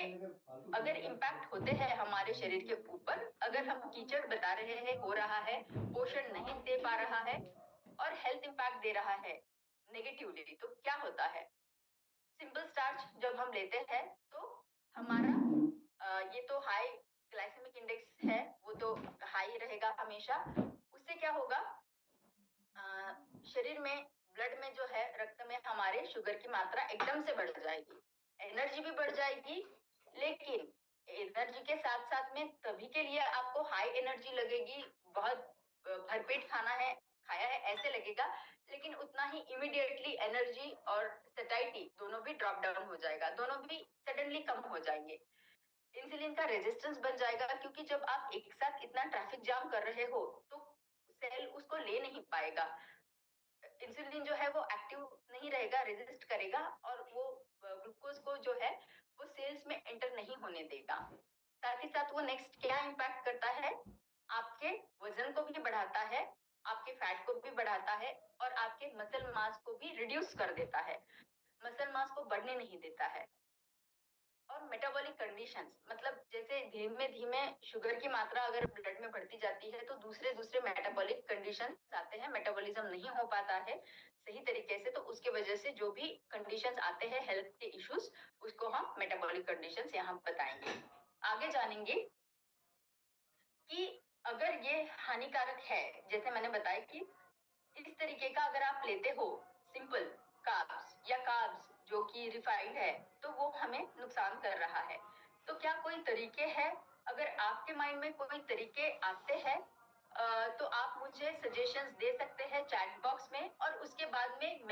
अगर इम्पैक्ट होते हैं हमारे शरीर के ऊपर, अगर हम कीचड़ बता रहे हैं हो रहा है, पोषण नहीं दे पा रहा है और हेल्थ इम्पैक्ट दे रहा है नेगेटिवली, तो क्या होता है? सिंपल स्टार्च जब हम लेते हैं तो हमारा ये तो हाई ग्लाइसेमिक इंडेक्स है, वो तो हाई रहेगा हमेशा। उससे क्या होगा, शरीर में, ब्लड में जो है, रक्त में हमारे शुगर की मात्रा एकदम से बढ़ जाएगी, एनर्जी भी बढ़ जाएगी। लेकिन एनर्जी के साथ साथ में तभी के लिए आपको हाई एनर्जी लगेगी, बहुत भरपेट खाना है, खाया है ऐसे लगेगा, लेकिन उतना ही इमीडिएटली एनर्जी और सटाइटी दोनों भी ड्रॉप डाउन हो जाएगा, दोनों भी सडनली कम हो जाएंगे। इंसुलिन का रेजिस्टेंस बन जाएगा, क्योंकि जब आप एक साथ इतना ट्रैफिक जाम कर रहे हो तो सेल उसको ले नहीं पाएगा। इंसुलिन जो है वो एक्टिव नहीं रहेगा, रेजिस्ट करेगा, और वो ग्लूकोज को जो है वो सेल्स में एंटर नहीं होने देगा। साथ ही साथ वो नेक्स्ट क्या इम्पैक्ट करता है, आपके वजन को भी बढ़ाता है, आपके फैट को भी बढ़ाता है, और आपके मसल मास को भी रिड्यूस कर देता है, मसल मास को बढ़ने नहीं देता है। और मेटाबॉलिक कंडीशंस, मतलब जैसे धीमे धीमे शुगर की मात्रा अगर ब्लड में बढ़ती जाती है तो दूसरे दूसरे मेटाबॉलिक कंडीशंस आते हैं, मेटाबॉलिज्म नहीं हो पाता है सही तरीके से, तो उसके वजह से जो भी कंडीशंस आते हैं हेल्थ के इश्यूज, उसको हम मेटाबॉलिक कंडीशंस यहाँ बताएंगे। आगे जानेंगे कि अगर ये हानिकारक है, जैसे मैंने बताया कि इस तरीके का अगर आप लेते हो सिंपल कार्ब्स या कार्ब्स जो कि रिफाइंड है, तो वो हमें नुकसान कर रहा है। तो क्या कोई तरीके हैं? अगर आपके माइंड में कोई तरीके आते हैं तो आप मुझे सजेशंस दे सकते हैं चैट बॉक्स में, और उसके बाद में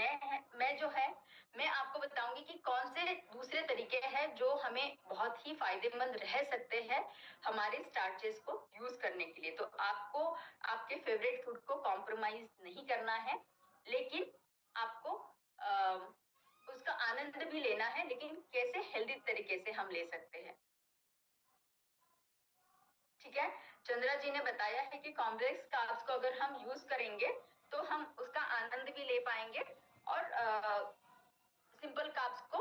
मैं जो है मैं आपको बताऊंगी कि कौन से दूसरे तरीके हैं जो हमें बहुत ही फायदेमंद रह सकते हैं हमारे स्टार्चेस को यूज करने के लिए। तो आपको आपके फेवरेट फूड को कॉम्प्रोमाइज नहीं करना है, लेकिन आपको उसका आनंद भी लेना है, लेकिन कैसे हेल्दी तरीके से हम ले सकते हैं। ठीक है, चंद्रा जी ने बताया है कि कॉम्प्लेक्स कार्ब्स को अगर हम यूज करेंगे तो हम उसका आनंद भी ले पाएंगे, और सिंपल कार्ब्स को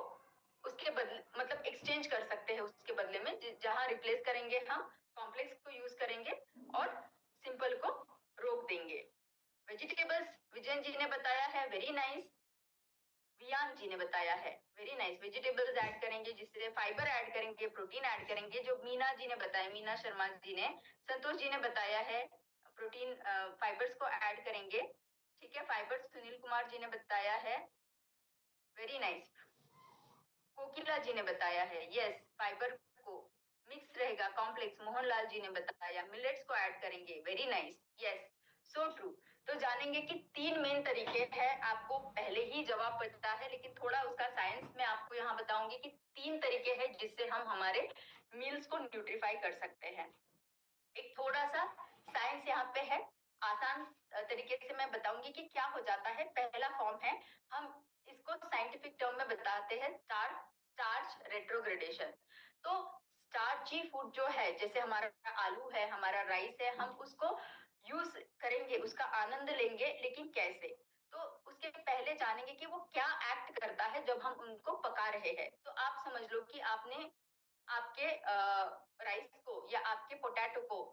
उसके बदले मतलब एक्सचेंज कर सकते हैं उसके बदले में, जहां रिप्लेस करेंगे हम कॉम्प्लेक्स को यूज करेंगे और सिंपल को रोक देंगे। वेजिटेबल्स विजयन जी ने बताया है, वेरी नाइस। वियान जी ने बताया है, वेरी नाइस। वेजिटेबल्स ऐड करेंगे, जिससे फाइबर ऐड करेंगे, प्रोटीन ऐड करेंगे, जो मीना जी ने बताया, मीना शर्मा जी ने, संतोष जी ने बताया है प्रोटीन फाइबर्स को ऐड करेंगे। ठीक है, फाइबर्स सुनील कुमार जी ने बताया है, वेरी नाइस। कोकिला जी ने बताया है, यस फाइबर को मिक्स रहेगा कॉम्प्लेक्स। मोहनलाल जी ने बताया मिलेट्स को ऐड करेंगे, very nice, yes so true. तो जानेंगे कि 3 मेन तरीके हैं, आपको पहले ही जवाब पता है, लेकिन थोड़ा उसका साइंस मैं आपको यहाँ बताऊंगी कि 3 तरीके हैं जिससे हम हमारे मील्स को न्यूट्रीफाई कर सकते हैं। एक थोड़ा सा साइंस यहाँ पे है, आसान तरीके से मैं बताऊंगी कि क्या हो जाता है। पहला फॉर्म है, हम इसको साइंटिफिक टर्म में बताते हैं स्टार्च रेट्रोग्रेडेशन। तो स्टार्ची फूड जो है, जैसे हमारा आलू है, हमारा राइस है, हम उसको यूज करेंगे, उसका आनंद लेंगे, लेकिन कैसे? तो उसके पहले जानेंगे कि वो क्या एक्ट करता है जब हम उनको पका रहे हैं। तो आप समझ लो कि आपने आपके राइस को या आपके पोटैटो को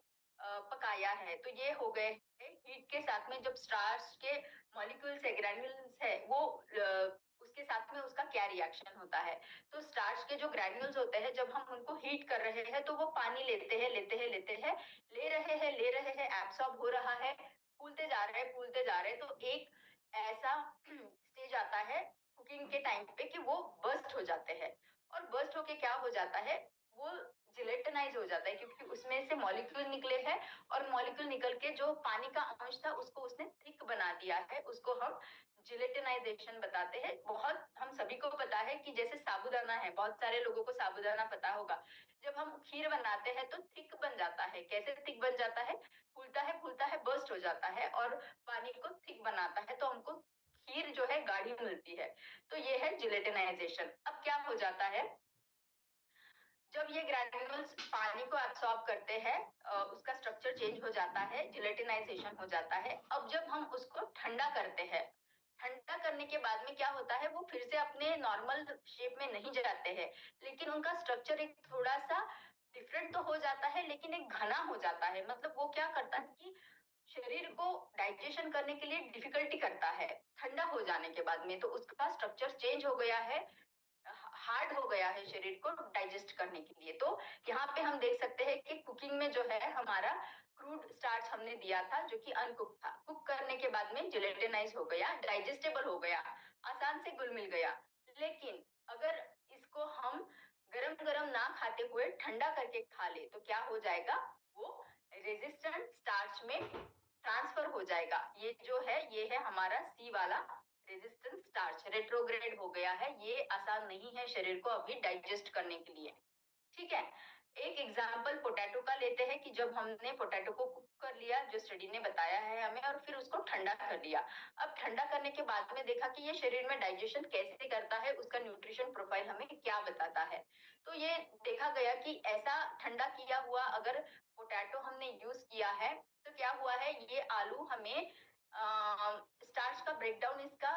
पकाया है, तो ये हो गए हीट के साथ में। जब स्टार्च के मॉलिक्यूल्स है, ग्रैन्युल्स है, वो उसके साथ में उसका क्या रिएक्शन होता है? तो स्टार्च के जो ग्रैन्युल्स होते हैं, जब हम उनको हीट कर रहे हैं तो वो पानी लेते हैं लेते हैं लेते हैं, ले रहे हैं, एब्सॉर्ब हो रहा है, फूलते जा रहे हैं फूलते जा रहे हैं। तो एक ऐसा स्टेज आता है कुकिंग के टाइम पे कि वो बर्स्ट हो जाते हैं, और बर्स्ट होके क्या हो जाता है, वो जिलेटिनाइज हो जाता है, क्योंकि उसमें से मॉलिक्यूल निकले हैं, और मॉलिक्यूल निकल के जो पानी का अंश था उसको उसने थिक बना दिया है, उसको हम जिलेटिनाइजेशन बताते हैं। बहुत हम सभी को पता है कि जैसे साबूदाना है, बहुत सारे लोगों को साबूदाना पता होगा, जब हम खीर बनाते हैं तो थिक बन जाता है। कैसे थिक बन जाता है? फूलता है बर्स्ट हो जाता है और पानी को थिक बनाता है, तो हमको खीर जो है गाढ़ी मिलती है। तो ये है जिलेटिनाइजेशन। अब क्या हो जाता है, जब ये ग्रैन्युल्स पानी को एब्सॉर्ब करते हैं, उसका स्ट्रक्चर चेंज हो जाता है, जिलेटिनाइजेशन हो जाता है। अब जब हम उसको ठंडा करते हैं, ठंडा करने के बाद में क्या होता है, वो फिर से अपने नॉर्मल शेप में नहीं जाते हैं, लेकिन उनका स्ट्रक्चर एक थोड़ा सा डिफरेंट तो हो जाता है, लेकिन एक घना हो जाता है। मतलब वो क्या करता है कि शरीर को डाइजेशन करने के लिए डिफिकल्टी करता है। ठंडा हो जाने के बाद में तो उसका स्ट्रक्चर चेंज हो गया है, हार्ड हो गया है शरीर को डाइजेस्ट करने के लिए। तो यहाँ पे हम देख सकते हैं कि कुकिंग में जो है हमारा क्रूड स्टार्च हमने दिया था जो कि अनकुक था, कुक करने के बाद में जिलेटिनाइज हो गया, डाइजेस्टेबल हो गया, आसान से घुल मिल गया। लेकिन अगर इसको हम गरम गरम ना खाते हुए ठंडा करके खा ले तो क्या हो जाएगा, वो रेजिस्टेंट स्टार्च में ट्रांसफर हो जाएगा। ये जो है ये है हमारा सी वाला रेजिस्टेंस स्टार्च, रेट्रोग्रेड हो गया है, ये आसान नहीं है शरीर को अभी डाइजेस्ट करने के लिए। ठीक है, एक एग्जाम्पल पोटैटो का लेते हैं कि जब हमने पोटैटो को कुक कर लिया, जो स्टडी ने बताया है हमें, और फिर उसको ठंडा कर लिया। अब ठंडा करने के बाद में देखा कि ये शरीर में डाइजेशन कैसे करता है, उसका न्यूट्रिशन प्रोफाइल हमें क्या बताता है। तो ये देखा गया कि ऐसा ठंडा किया हुआ अगर पोटैटो हमने यूज किया है तो क्या हुआ है, ये आलू हमें स्टार्च का ब्रेकडाउन इसका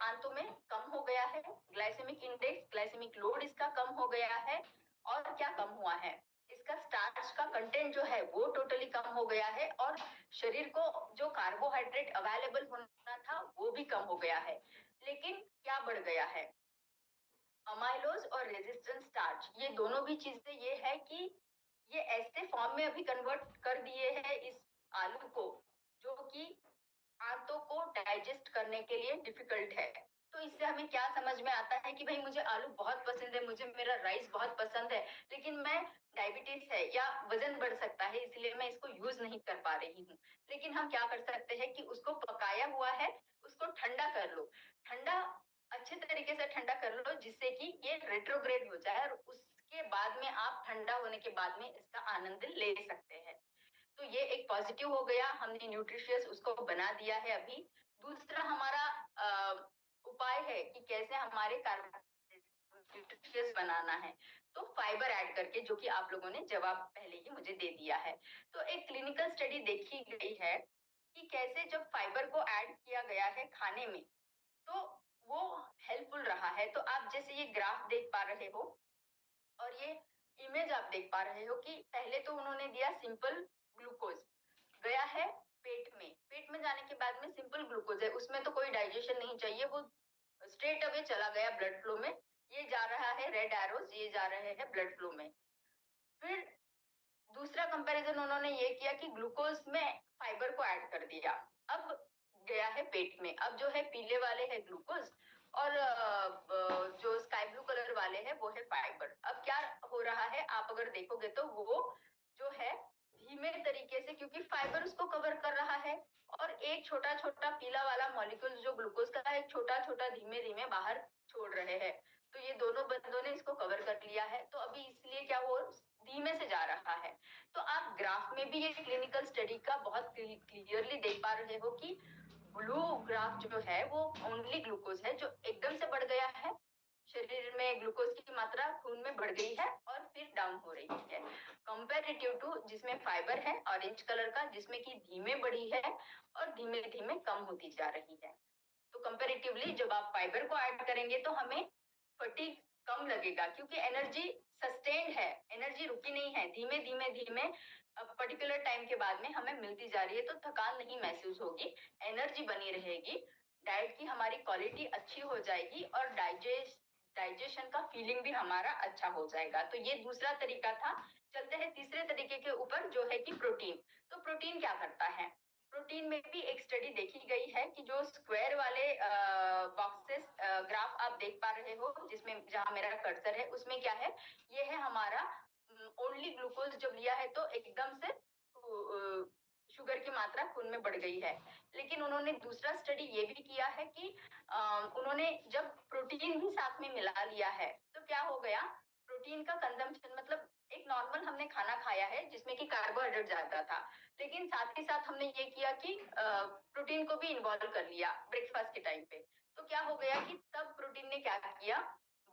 आंतों में कम हो गया है, ग्लाइसेमिक इंडेक्स, ग्लाइसेमिक लोड इसका कम हो गया है, और क्या कम हुआ है, इसका स्टार्च का कंटेंट जो है वो टोटली कम हो गया है, और शरीर को जो कार्बोहाइड्रेट अवेलेबल होना था वो भी कम हो गया है। लेकिन क्या बढ़ गया है, अमाइलोज और रेजिस्टेंस स्टार्च, ये दोनों भी चीजें ये है कि ये ऐसे फॉर्म में अभी कन्वर्ट कर दिए हैं इस आलू को, जो कि आंतों को डाइजेस्ट करने के लिए डिफिकल्ट है। तो इससे हमें क्या समझ में आता है कि भाई मुझे आलू बहुत पसंद है, मुझे मेरा राइस बहुत पसंद है, लेकिन मैं डायबिटीज है या वजन बढ़ सकता है इसलिए मैं इसको यूज नहीं कर पा रही हूँ। लेकिन हम क्या कर सकते हैं कि उसको पकाया हुआ है, उसको ठंडा कर लो, ठंडा अच्छे तरीके से ठंडा कर लो जिससे कि ये रेट्रोग्रेड हो जाए, और उसके बाद में आप ठंडा होने के बाद में इसका आनंद ले सकते हैं। तो ये एक पॉजिटिव हो गया, हमने न्यूट्रिशियस उसको बना दिया है। अभी दूसरा हमारा उपाय है कि कैसे हमारे कार्बोहाइड्रेट न्यूट्रिशियस बनाना है, तो फाइबर ऐड करके, जो कि आप लोगों ने जवाब पहले ही मुझे दे दिया है। तो एक क्लिनिकल स्टडी देखी गई है कि कैसे जब फाइबर को ऐड किया गया है खाने में तो वो हेल्पफुल रहा है। तो आप जैसे ये ग्राफ देख पा रहे हो और ये इमेज आप देख पा रहे हो कि पहले तो उन्होंने दिया सिंपल ग्लूकोज, गया है पेट में, पेट में जाने के बाद में सिंपल ग्लूकोज है, उसमें तो कोई डाइजेशन नहीं चाहिए, वो स्ट्रेट अवे चला गया ब्लड फ्लो में, ये जा रहा है रेड एरोज, ये जा रहे हैं ब्लड फ्लो में। फिर दूसरा कंपैरिजन उन्होंने ये किया कि ग्लूकोज में फाइबर को ऐड कर दिया, अब गया है पेट में, अब जो है पीले वाले है ग्लूकोज और जो स्काई ब्लू कलर वाले हैं वो है फाइबर। अब क्या हो रहा है आप अगर देखोगे तो वो जो है धीमे तरीके से, क्योंकि फाइबर उसको कवर कर रहा है और एक छोटा छोटा पीला वाला मॉलिक्यूल जो ग्लूकोज का है, एक छोटा छोटा धीमे धीमे बाहर छोड़ रहे हैं, तो ये दोनों बंदों ने इसको कवर कर लिया है, तो अभी इसलिए क्या वो धीमे से जा रहा है। तो आप ग्राफ में भी ये क्लिनिकल स्टडी का बहुत क्लियरली देख पा रहे हो कि ब्लू ग्राफ जो है वो ओनली ग्लूकोज है जो एकदम से बढ़ गया है, शरीर में ग्लूकोज की मात्रा खून में बढ़ गई है और फिर डाउन हो रही है, कंपेरेटिव टू जिसमें फाइबर है ऑरेंज कलर का, जिसमें कि धीमे बढ़ी है और धीमे धीमे कम होती जा रही है। तो कंपेरेटिवली जब आप फाइबर को ऐड करेंगे तो हमें फटीग कम लगेगा, क्योंकि एनर्जी सस्टेन्ड है, एनर्जी रुकी नहीं है, धीमे धीमे धीमे पर्टिकुलर टाइम के बाद में हमें मिलती जा रही है, तो थकान नहीं महसूस होगी, एनर्जी बनी रहेगी, डाइट की हमारी क्वालिटी अच्छी हो जाएगी और डाइजेशन का फीलिंग भी हमारा अच्छा हो जाएगा। तो ये दूसरा तरीका था। चलते हैं तीसरे तरीके के ऊपर जो है कि प्रोटीन। तो प्रोटीन क्या करता है, प्रोटीन में भी एक स्टडी देखी गई है कि जो स्क्वायर वाले बॉक्सेस ग्राफ आप देख पा रहे हो जिसमें जहां मेरा कर्सर है उसमें क्या है, ये है हमारा ओनली ग्लूकोज जब लिया है तो एकदम से शुगर की मात्रा खून में बढ़ गई है। लेकिन उन्होंने दूसरा स्टडी ये भी किया है कि उन्होंने जब प्रोटीन भी साथ में मिला लिया है तो क्या हो गया, प्रोटीन का कंजम्पशन, मतलब एक नॉर्मल हमने खाना खाया है जिसमें कि कार्बोहाइड्रेट ज्यादा था, लेकिन साथ ही साथ हमने ये किया कि प्रोटीन को भी इन्वॉल्व कर लिया ब्रेकफास्ट के टाइम पे, तो क्या हो गया कि तब प्रोटीन ने क्या किया,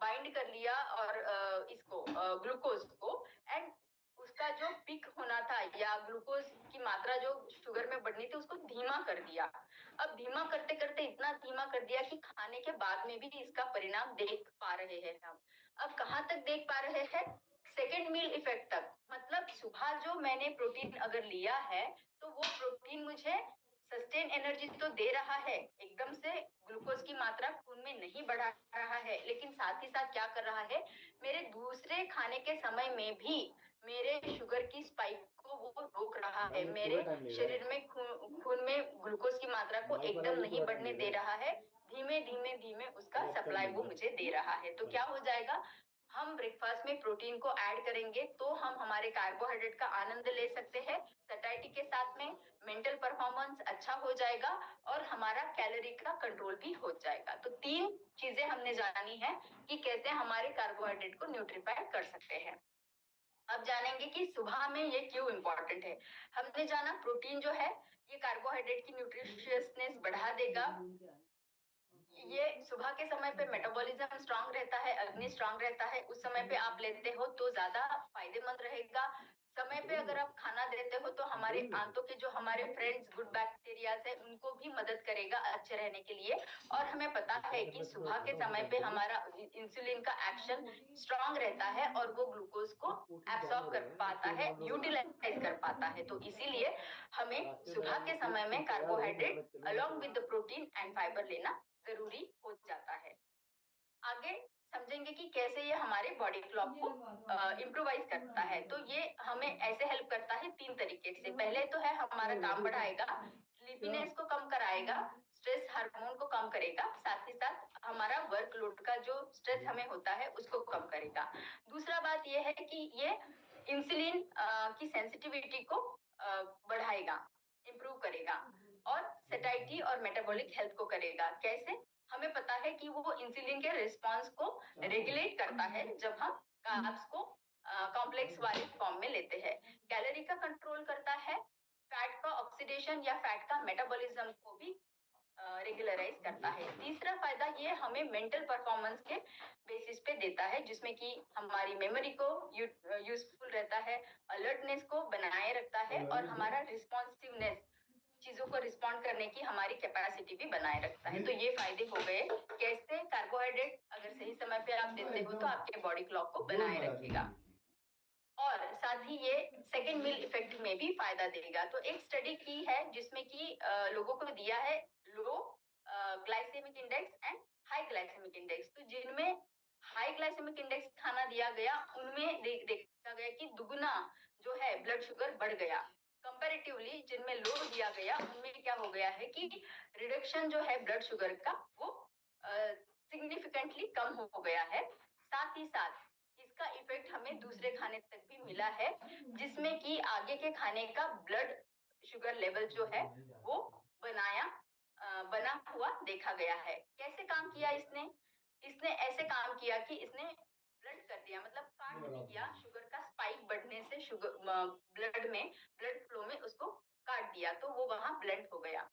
बाइंड कर लिया और इसको ग्लूकोज को, एंड उसका जो पिक होना था या ग्लूकोज की मात्रा जो शुगर में बढ़नी थी उसको धीमा कर दिया। अब धीमा करते करते इतना धीमा कर दिया कि खाने के बाद में भी इसका परिणाम देख पा रहे हैं हम। अब कहाँ तक देख पा रहे हैं, सेकेंड मील इफेक्ट तक, मतलब सुबह जो मैंने प्रोटीन अगर लिया है तो वो प्रोटीन मुझे सस्टेन एनर्जी तो दे रहा है, एकदम से ग्लूकोज की मात्रा खून में नहीं बढ़ा रहा है, लेकिन साथ ही साथ क्या कर रहा है, मेरे दूसरे खाने के समय में भी मेरे शुगर की स्पाइक को वो रोक रहा है, मेरे शरीर में खून में ग्लूकोज की मात्रा को एकदम नहीं बढ़ने दे रहा है, धीमे धीमे धीमे उसका सप्लाई वो मुझे दे रहा है। तो क्या हो जाएगा, हम ब्रेकफास्ट में प्रोटीन को ऐड करेंगे तो हम हमारे कार्बोहाइड्रेट का आनंद ले सकते हैं सटाइटी के साथ में, मेंटल परफॉर्मेंस अच्छा हो जाएगा और हमारा कैलोरी का कंट्रोल भी हो जाएगा। तो 3 चीजें हमने जानी है कि कैसे हमारे कार्बोहाइड्रेट को न्यूट्रीफाई कर सकते हैं। अब जानेंगे कि सुबह में ये क्यों इम्पोर्टेंट है। हमने जाना प्रोटीन जो है ये कार्बोहाइड्रेट की न्यूट्रिशियसनेस बढ़ा देगा, ये सुबह के समय पे मेटाबॉलिज्म स्ट्रांग रहता है, अग्नि स्ट्रांग रहता है, उस समय पे आप लेते हो तो ज्यादा फायदेमंद रहेगा। समय पे अगर आप खाना देते हो तो हमारे आंतों के जो हमारे फ्रेंड्स गुड बैक्टीरियाज है उनको भी मदद करेगा अच्छे रहने के लिए। और हमें पता है कि सुबह के समय पे हमारा इंसुलिन का एक्शन स्ट्रांग रहता है और वो ग्लूकोज को एब्सॉर्ब कर पाता है, यूटिलाइज कर पाता है, तो इसीलिए हमें सुबह के समय में carbohydrate along with the protein and fibre लेना जरूरी हो जाता है। आगे समझेंगे कि कैसे ये हमारे बॉडी क्लॉक को इम्प्रोवाइज करता है। तो ये हमें ऐसे हेल्प करता है 3 तरीके से। पहले तो है हमारा काम बढ़ाएगा, स्लीपीनेस को कम कराएगा, हार्मोन को कम करेगा, साथ ही साथ हमारा वर्कलोड का जो स्ट्रेस हमें होता है उसको कम करेगा। दूसरा बात ये है कि ये इंसुलिन की सेंसिटिविटी को बढ़ाएगा, इम्प्रूव करेगा और सेटाइटी और मेटाबॉलिक हेल्थ को करेगा। कैसे? हमें पता है कि वो इंसुलिन के रिस्पॉन्स को रेगुलेट करता है जब हम कार्ब्स को कॉम्प्लेक्स वाले फॉर्म में लेते हैं। कैलोरी का कंट्रोल करता है, फैट का ऑक्सीडेशन या फैट का मेटाबॉलिज्म को भी रेगुलराइज करता है। तीसरा फायदा ये हमें मेंटल परफॉर्मेंस के बेसिस पे देता है, जिसमें कि हमारी मेमोरी को यूजफुल रहता है, अलर्टनेस को बनाए रखता है और हमारा रिस्पॉन्सिवनेस, चीजों को रिस्पॉन्ड करने की हमारी कैपेसिटी भी बनाए रखता है। तो ये फायदे हो गए। कैसे? कार्बोहाइड्रेट अगर सही समय पे आप देते हो तो आपके बॉडी क्लॉक को बनाए रखेगा और साथ ही ये सेकेंड मील इफेक्ट में भी फायदा देगा। तो एक स्टडी की है जिसमें कि लोगों को दिया है low glycemic index and high glycemic index. तो जिनमें हाई ग्लाइसेमिक इंडेक्स खाना दिया गया उनमें देखा गया कि दुगुना जो है ब्लड शुगर बढ़ गया। कंपैरेटिवली जिनमें लो दिया गया उनमें क्या हो गया है कि रिडक्शन जो है ब्लड शुगर का वो सिग्निफिकेंटली कम हो गया है। साथ ही साथ इसका इफेक्ट हमें दूसरे खाने तक भी मिला है, जिसमें कि आगे के खाने का ब्लड शुगर लेवल जो है वो बना हुआ देखा गया है। कैसे काम किया इसने? इसने ऐसे काम किया कि इसने ब्लड कर दिया, मतलब काट दिया शुगर का स्पाइक बढ़ने से, शुगर ब्लड में, ब्लड फ्लो में उसको काट दिया तो वो वहां ब्लेंड हो गया।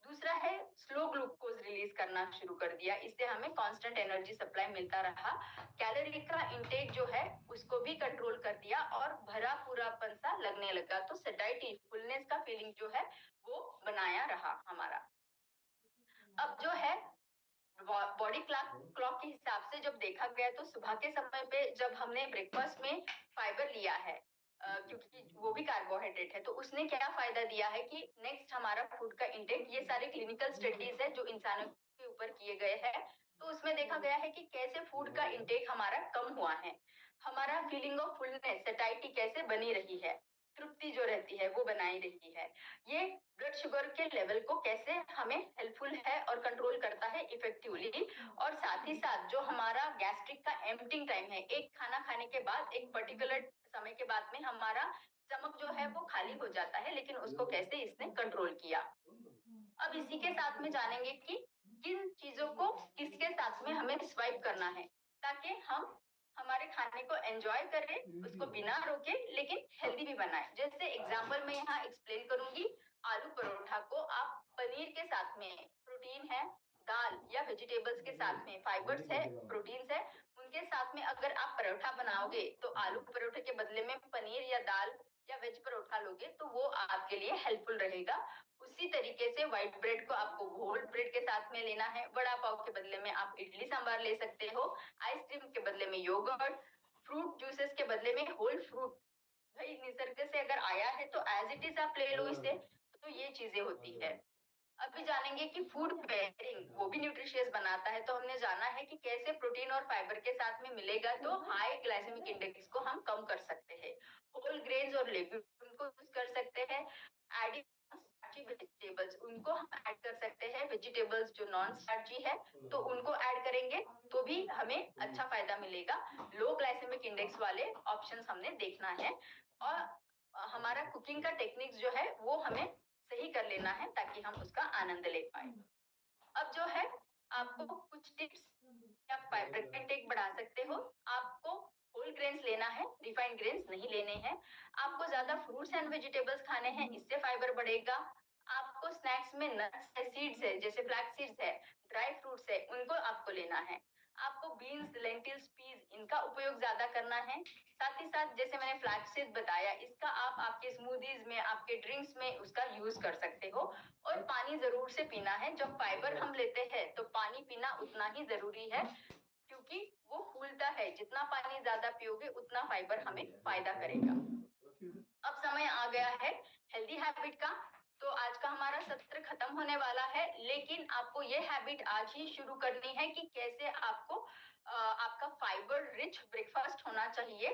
दूसरा है स्लो ग्लूकोज रिलीज करना शुरू कर दिया, इससे हमें कांस्टेंट एनर्जी सप्लाई मिलता रहा। कैलोरी का इंटेक जो है उसको भी कंट्रोल कर दिया और भरा पूरापन सा लगने लगा। तो सेटाइटी, फुलनेस का फीलिंग जो है वो बनाया रहा हमारा। अब जो है बॉडी क्लॉक के हिसाब से जब देखा गया तो सुबह के समय पे जब हमने ब्रेकफास्ट में फाइबर लिया है, क्योंकि वो भी कार्बोहाइड्रेट है, तो उसने क्या फायदा दिया है कि नेक्स्ट हमारा फूड का इंटेक, ये सारे क्लिनिकल स्टडीज है जो इंसानों के ऊपर किए गए हैं, तो उसमें देखा गया है कि कैसे फूड का इंटेक हमारा कम हुआ है, हमारा फीलिंग ऑफ फुलनेस, सैटिस्फैक्शन कैसे बनी रही है, तृप्ति जो रहती है वो बनाई रही है। ये ब्लड शुगर के लेवल को कैसे हमें हेल्पफुल है और कंट्रोल करता है इफेक्टिवली। और साथ ही साथ जो हमारा गैस्ट्रिक का एम्प्टिंग टाइम है, एक खाना खाने के बाद एक पर्टिकुलर समय के बाद में हमारा स्टमक जो है वो खाली हो जाता है, लेकिन उसको कैसे इसने कंट्रोल किया। अब इसी के साथ में जानेंगे कि किन चीजों को किसके साथ में हमें स्वाइप करना है ताकि हम हमारे खाने को एंजॉय करें, उसको बिना रोके लेकिन हेल्दी भी बनाए। जैसे एग्जांपल मैं यहाँ एक्सप्लेन करूंगी, आलू परोठा को आप पनीर के साथ में, प्रोटीन है, दाल या वेजिटेबल्स के साथ में फाइबर्स है, प्रोटीन्स है, उनके साथ में अगर आप परोठा बनाओगे तो आलू परोठे के बदले में पनीर या दाल या वेज परोठा लोगे तो वो आपके लिए हेल्पफुल रहेगा। उसी तरीके से व्हाइट ब्रेड को आपको होल ब्रेड के साथ में लेना है, वड़ा पाव के बदले में आप इडली सांभर ले सकते हो, आइसक्रीम के बदले में योगर्ट, फ्रूट जूसेस के बदले में होल फ्रूट। भाई निसर्ग से अगर आया है तो एज इट इज आप ले लो इसे। तो ये चीजें होती है। अभी जानेंगे कि फूड पेयरिंग वो भी न्यूट्रिशियस बनाता है। तो हमने जाना है कि कैसे प्रोटीन और फाइबर के साथ में मिलेगा तो हाई ग्लाइसेमिक इंडेक्स को हम कम कर सकते हैं। होल ग्रेन्स और लेग्यूम को यूज कर सकते हैं, एडिंग स्टार्ची वेजिटेबल्स उनको हम ऐड कर सकते हैं, वेजिटेबल्स जो नॉन स्टार्ची है तो उनको ऐड करेंगे तो भी हमें अच्छा फायदा मिलेगा। लो ग्लाइसेमिक इंडेक्स वाले ऑप्शंस हमने देखना है और हमारा कुकिंग का टेक्निक्स जो है वो हमें सही कर लेना है ताकि हम उसका आनंद ले पाए। अब जो है आपको कुछ टिप्स, आप फाइबर का इंटेक बढ़ा सकते हो। आपको होल ग्रेन्स लेना है, रिफाइंड ग्रेन्स नहीं लेने हैं। आपको ज्यादा फ्रूट्स एंड वेजिटेबल्स खाने हैं, इससे फाइबर बढ़ेगा। आपको स्नैक्स में नट्स है, सीड्स है, जैसे फ्लैक्स सीड्स है, ड्राई फ्रूट्स है, उनको आपको लेना है। आपको बीन्स, लेंटिल्स, पीज इनका उपयोग ज्यादा करना है। साथ ही साथ जैसे मैंने फ्लैक्स सीड बताया, इसका आप आपके स्मूदीज में, आपके ड्रिंक्स में उसका यूज कर सकते हो। और पानी जरूर से पीना है। जब फाइबर हम लेते हैं तो पानी पीना उतना ही जरूरी है, क्योंकि वो फूलता है। जितना पानी ज्यादा पियोगे उतना फाइबर हमें फायदा करेगा। अब समय आ गया है हेल्दी हैबिट का। तो आज का हमारा सत्र खत्म होने वाला है, लेकिन आपको ये हैबिट आज ही शुरू करनी है कि कैसे आपको आपका फाइबर रिच ब्रेकफास्ट होना चाहिए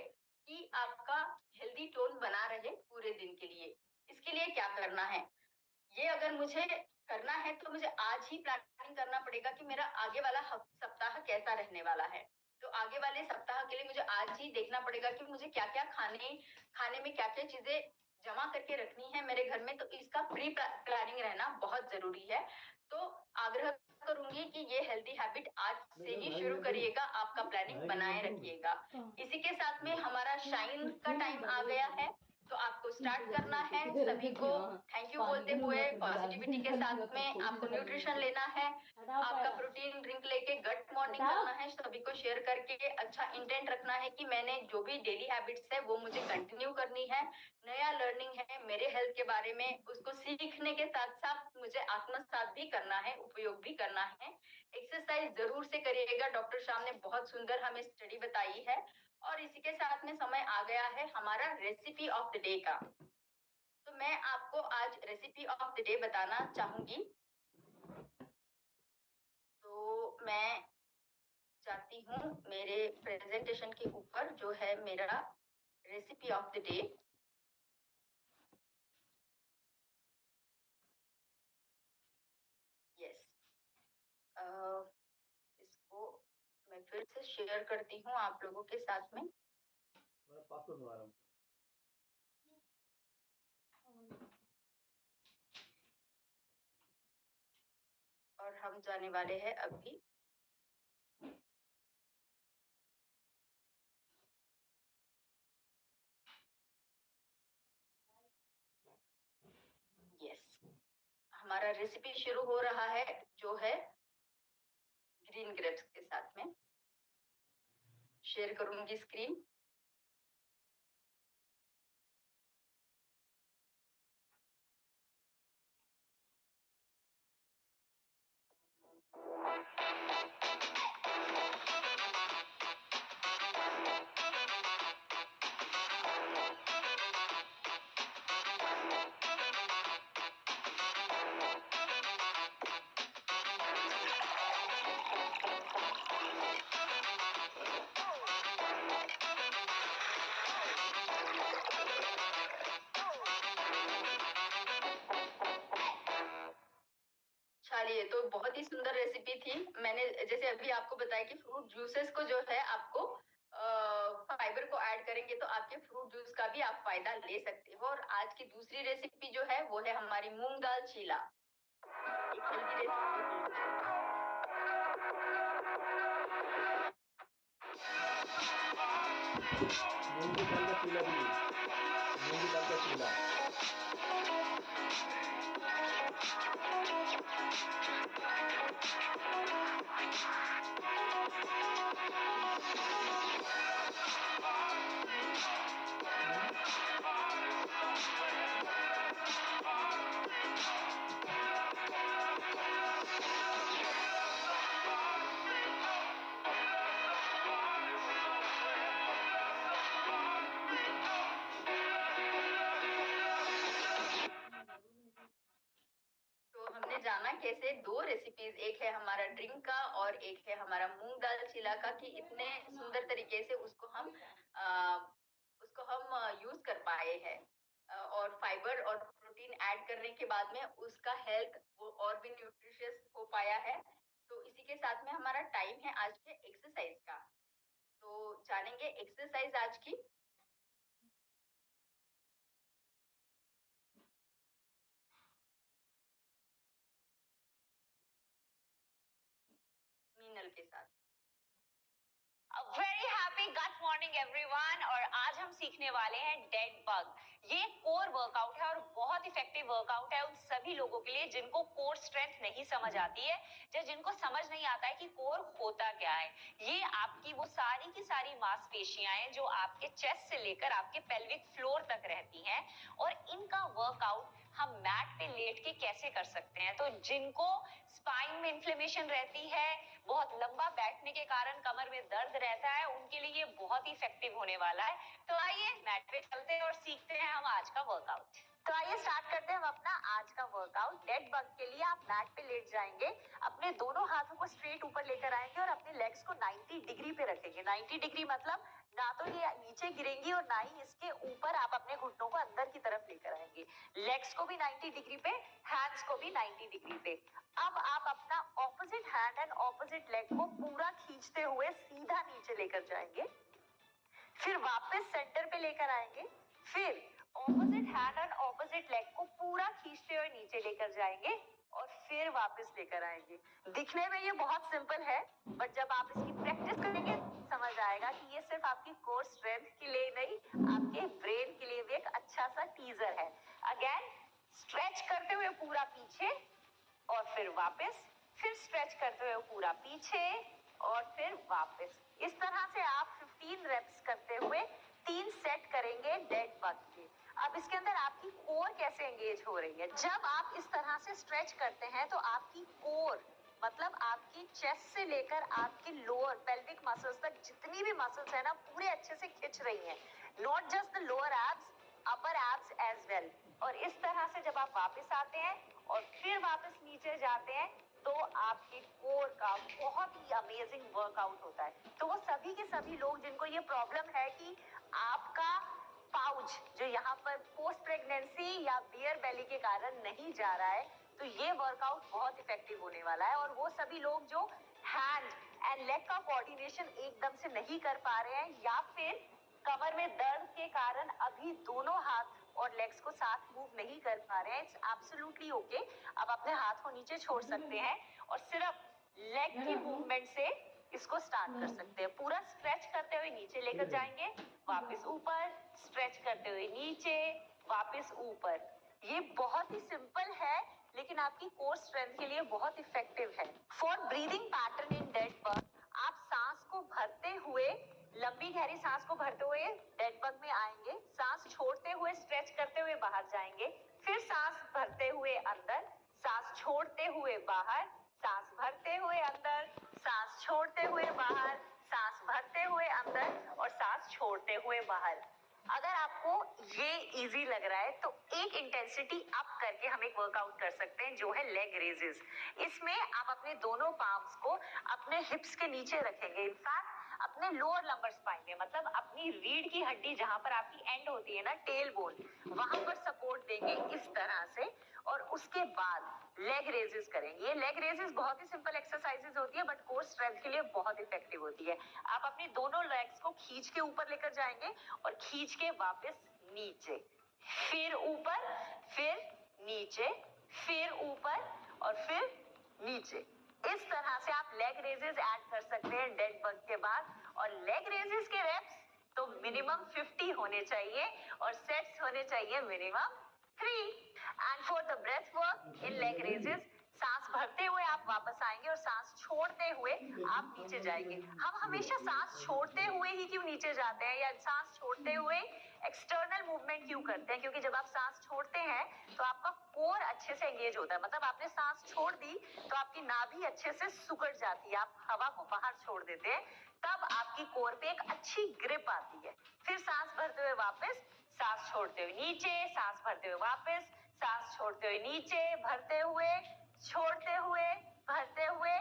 कि आपका हेल्दी टोन बना रहे पूरे दिन के लिए। इसके लिए क्या करना है, ये अगर मुझे करना है तो मुझे आज ही प्लानिंग करना पड़ेगा कि मेरा आगे वाला सप्ताह कैसा रहने वाला है। तो आगे वाले सप्ताह के लिए मुझे आज ही देखना पड़ेगा कि मुझे क्या क्या खाने में क्या क्या चीजें जमा करके रखनी है मेरे घर में। तो इसका प्री प्लानिंग रहना बहुत जरूरी है। तो आग्रह करूंगी कि ये हेल्दी हैबिट आज से ही शुरू करिएगा, आपका प्लानिंग बनाए रखिएगा। इसी के साथ में हमारा शाइन का टाइम आ गया है, तो आपको स्टार्ट करना है। सभी को थैंक यू बोलते हुए पॉजिटिविटी के साथ में आपको न्यूट्रिशन लेना है, आपका प्रोटीन ड्रिंक लेके गट मॉर्निंग करना है, सभी को शेयर करके अच्छा इंटेंट रखना है कि मैंने जो भी डेली हैबिट्स है वो मुझे कंटिन्यू करनी है। नया लर्निंग है मेरे हेल्थ के बारे में, उसको सीखने के साथ साथ मुझे आत्मसात भी करना है, उपयोग भी करना है। एक्सरसाइज जरूर से करिएगा, डॉक्टर शाम ने बहुत सुंदर हमें स्टडी बताई है। और इसी के साथ में समय आ गया है हमारा रेसिपी ऑफ द डे का। तो मैं आपको आज रेसिपी ऑफ द डे बताना चाहूंगी। तो मैं जाती हूँ मेरे प्रेजेंटेशन के ऊपर, जो है मेरा recipe of the day. Yes, इसको मैं फिर से शेयर करती हूँ आप लोगों के साथ में। और हम जाने वाले हैं अभी यस, हमारा रेसिपी शुरू हो रहा है जो है ग्रीन ग्रेप्स के साथ में। शेयर करूंगी स्क्रीन। चलिए, तो बहुत ही सुंदर रेसिपी थी। मैंने जैसे अभी आपको बताया कि फ्रूट जूसेस को जो है आपको फाइबर को ऐड करेंगे तो आपके फ्रूट जूस का भी आप फायदा ले सकते हो। और आज की दूसरी रेसिपी जो है वो है हमारी मूंग दाल चीला, एक हेल्दी रेसिपी। मूंग दाल का चीला भी, मूंग दाल का चीला। तो हमने जाना कैसे दो रेसिपीज, एक है हमारा ड्रिंक का और एक है हमारा मूंग दाल चीला का, कि इतने सुंदर तरीके से उसको हम यूज कर पाए हैं। और फाइबर और प्रोटीन ऐड करने के बाद में उसका हेल्थ वो और भी न्यूट्रिशियस हो पाया है। तो इसी के साथ में हमारा टाइम है आज के एक्सरसाइज का। तो जानेंगे एक्सरसाइज आज की। मीनल के साथ। वेरी हैप्पी गट मॉर्निंग एवरीवन। और आज हम सीखने वाले हैं डेड बग। ये कोर वर्कआउट है और बहुत इफेक्टिव वर्कआउट है उन सभी लोगों के लिए जिनको कोर स्ट्रेंथ नहीं समझ आती है, या जिनको समझ नहीं आता है कि कोर होता क्या है। ये आपकी वो सारी की सारी मांसपेशियां हैं जो आपके चेस्ट से लेकर आपके पेल्विक फ्लोर तक रहती हैं, और इनका वर्कआउट हम मैट पे लेट के कैसे कर सकते हैं। तो जिनको स्पाइन में इन्फ्लेमेशन रहती है, बहुत लंबा बैठने के कारण कमर में दर्द रहता है, उनके लिए ये बहुत ही इफेक्टिव होने वाला है। तो आइए मैट पे चलते हैं और सीखते हैं हम आज का वर्कआउट। तो आइए स्टार्ट करते हैं हम अपना आज का वर्कआउट। डेड बग के लिए आप मैट पे लेट जाएंगे, अपने दोनों हाथों को स्ट्रेट ऊपर लेकर आएंगे और अपने लेग्स को 90 डिग्री पे रखेंगे। 90 डिग्री मतलब ना तो ये नीचे गिरेंगी और ना ही इसके ऊपर आप अपने घुटनों को अंदर की तरफ लेकर आएंगे। लेग्स को भी 90 डिग्री पे, हैंड्स को भी 90 डिग्री पे। अब आप अपना opposite hand and opposite leg को पूरा खींचते हुए सीधा नीचे लेकर जाएंगे, फिर वापस सेंटर पे लेकर आएंगे, फिर opposite hand and opposite leg को पूरा खींचते हुए नीचे लेकर जाएंगे और फिर वापस लेकर आएंगे। दिखने में ये बहुत सिंपल है, बट जब आप इसकी प्रैक्टिस करेंगे समझ आएगा कि ये सिर्फ आपकी कोर स्ट्रेंथ के लिए नहीं, आपके ब्रेन के लिए भी एक अच्छा सा टीजर है। अगेन स्ट्रेच करते हुए पूरा पीछे और फिर वापस, फिर स्ट्रेच करते हुए पूरा पीछे और फिर वापस। इस तरह से आप 15 रेप्स करते हुए 3 सेट करेंगे डेड बग के। अब इसके अंदर आपकी कोर कैसे एंगेज हो रही है? जब आप इस तरह से स्ट्रेच करते हैं तो आपकी कोर मतलब आपकी चेस्ट से लेकर आपकी लोअर पेल्विक मसल्स तक जितनी भी मसल्स है ना, पूरे अच्छे से खिंच रही हैं। Not just the lower abs, upper abs as well. और इस तरह से जब आप वापस आते हैं और फिर वापस नीचे जाते हैं तो आपके कोर का बहुत ही अमेजिंग वर्कआउट होता है। तो वो सभी के सभी लोग जिनको ये प्रॉब्लम है कि आपका पाउच जो यहाँ पर पोस्ट प्रेगनेंसी या बियर बेली के कारण नहीं जा रहा है, तो ये वर्कआउट बहुत इफेक्टिव होने वाला है। और वो सभी लोग जो हैंड एंड लेग का कोऑर्डिनेशन एकदम से नहीं कर पा रहे हैं या फिर कमर में दर्द के कारण अभी दोनों हाथ और लेग्स को साथ मूव नहीं कर पा रहे हैं, इट्स एब्सोल्युटली ओके। आप अपने हाथ को नीचे छोड़ सकते हैं और सिर्फ लेग की मूवमेंट से इसको स्टार्ट कर सकते हैं। पूरा स्ट्रेच करते हुए नीचे लेकर जाएंगे, वापस ऊपर, स्ट्रेच करते हुए नीचे, वापस ऊपर। ये बहुत ही सिंपल है लेकिन आपकी कोर स्ट्रेंथ के लिए बहुत इफेक्टिव है। For breathing pattern in dead bug, आप सांस को भरते हुए, लंबी गहरी सांस को भरते हुए डेड बग में आएंगे, सांस छोड़ते हुए स्ट्रेच करते हुए बाहर जाएंगे, फिर सांस भरते हुए अंदर, सांस छोड़ते हुए बाहर, सांस भरते हुए अंदर, सांस छोड़ते हुए बाहर, सांस भरते हुए अंदर और सांस छोड़ते हुए बाहर। अगर आपको ये इजी लग रहा है तो एक इंटेंसिटी अप करके हम एक वर्कआउट कर सकते हैं जो है लेग रेजेस। इसमें आप अपने दोनों पाम्स को अपने हिप्स के नीचे रखेंगे, इनफैक्ट अपने लोअर लंबर स्पाइन में, मतलब अपनी रीढ़ की हड्डी जहां पर आपकी एंड होती है ना, टेल बोन, वहां पर सपोर्ट देंगे इस तरह से और उसके बाद लेग रेजेस करेंगे। ये लेग रेजेस बहुत ही सिंपल एक्सरसाइजेस होती है बट कोर स्ट्रेंथ के लिए बहुत इफेक्टिव होती है। आप अपनी दोनों लेग्स को खींच के ऊपर लेकर जाएंगे और खींच के वापस नीचे, फिर ऊपर, फिर नीचे, फिर ऊपर और फिर नीचे। इस तरह से आप लेग रेजेस ऐड कर सकते हैं डेड बग के बाद। और लेग रेजेस के रेप्स तो मिनिमम 50 होने चाहिए और सेट्स होने चाहिए minimum 3। And for the breath work in leg raises, सांस भरते हुए आप वापस आएंगे और सांस छोड़ते हुए आप नीचे जाएंगे। हम हमेशा सांस छोड़ते हुए ही क्यों नीचे जाते हैं या सांस छोड़ते हुए एक्सटर्नल मूवमेंट क्यों करते हैं? क्योंकि जब आप सांस छोड़ते हैं तो आपका कोर अच्छे से एंगेज होता है, मतलब आपने सांस छोड़ दी तो आपकी नाभि अच्छे से सिकुड़ जाती है, आप हवा को बाहर छोड़ देते हैं, तब आपकी कोर पे एक अच्छी ग्रिप आती है। फिर सांस भरते हुए वापस, सांस छोड़ते हुए नीचे, सांस भरते हुए वापस, सांस छोड़ते हुए नीचे, भरते हुए, छोड़ते हुए, भरते हुए।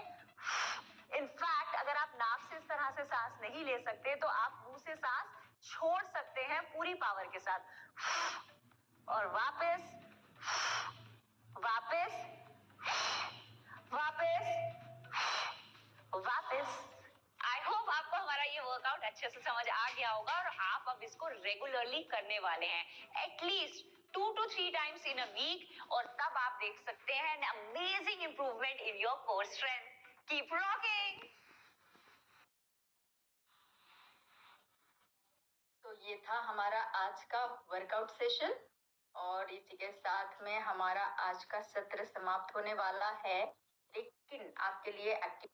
इनफैक्ट अगर आप नाक से इस तरह से सांस नहीं ले सकते तो आप मुंह से सांस छोड़ सकते हैं पूरी पावर के साथ और वापस, वापस, वापस, वापस। आई होप आपको हमारा ये वर्कआउट अच्छे से समझ आ गया होगा और आप अब इसको रेगुलरली करने वाले हैं, at least 2 to 3 times in a week, और तब आप देख सकते हैं an amazing improvement in your core strength. Keep rocking! तो ये था हमारा आज का वर्कआउट सेशन और इसी के साथ में हमारा आज का सत्र समाप्त होने वाला है, लेकिन आपके लिए एक्टिव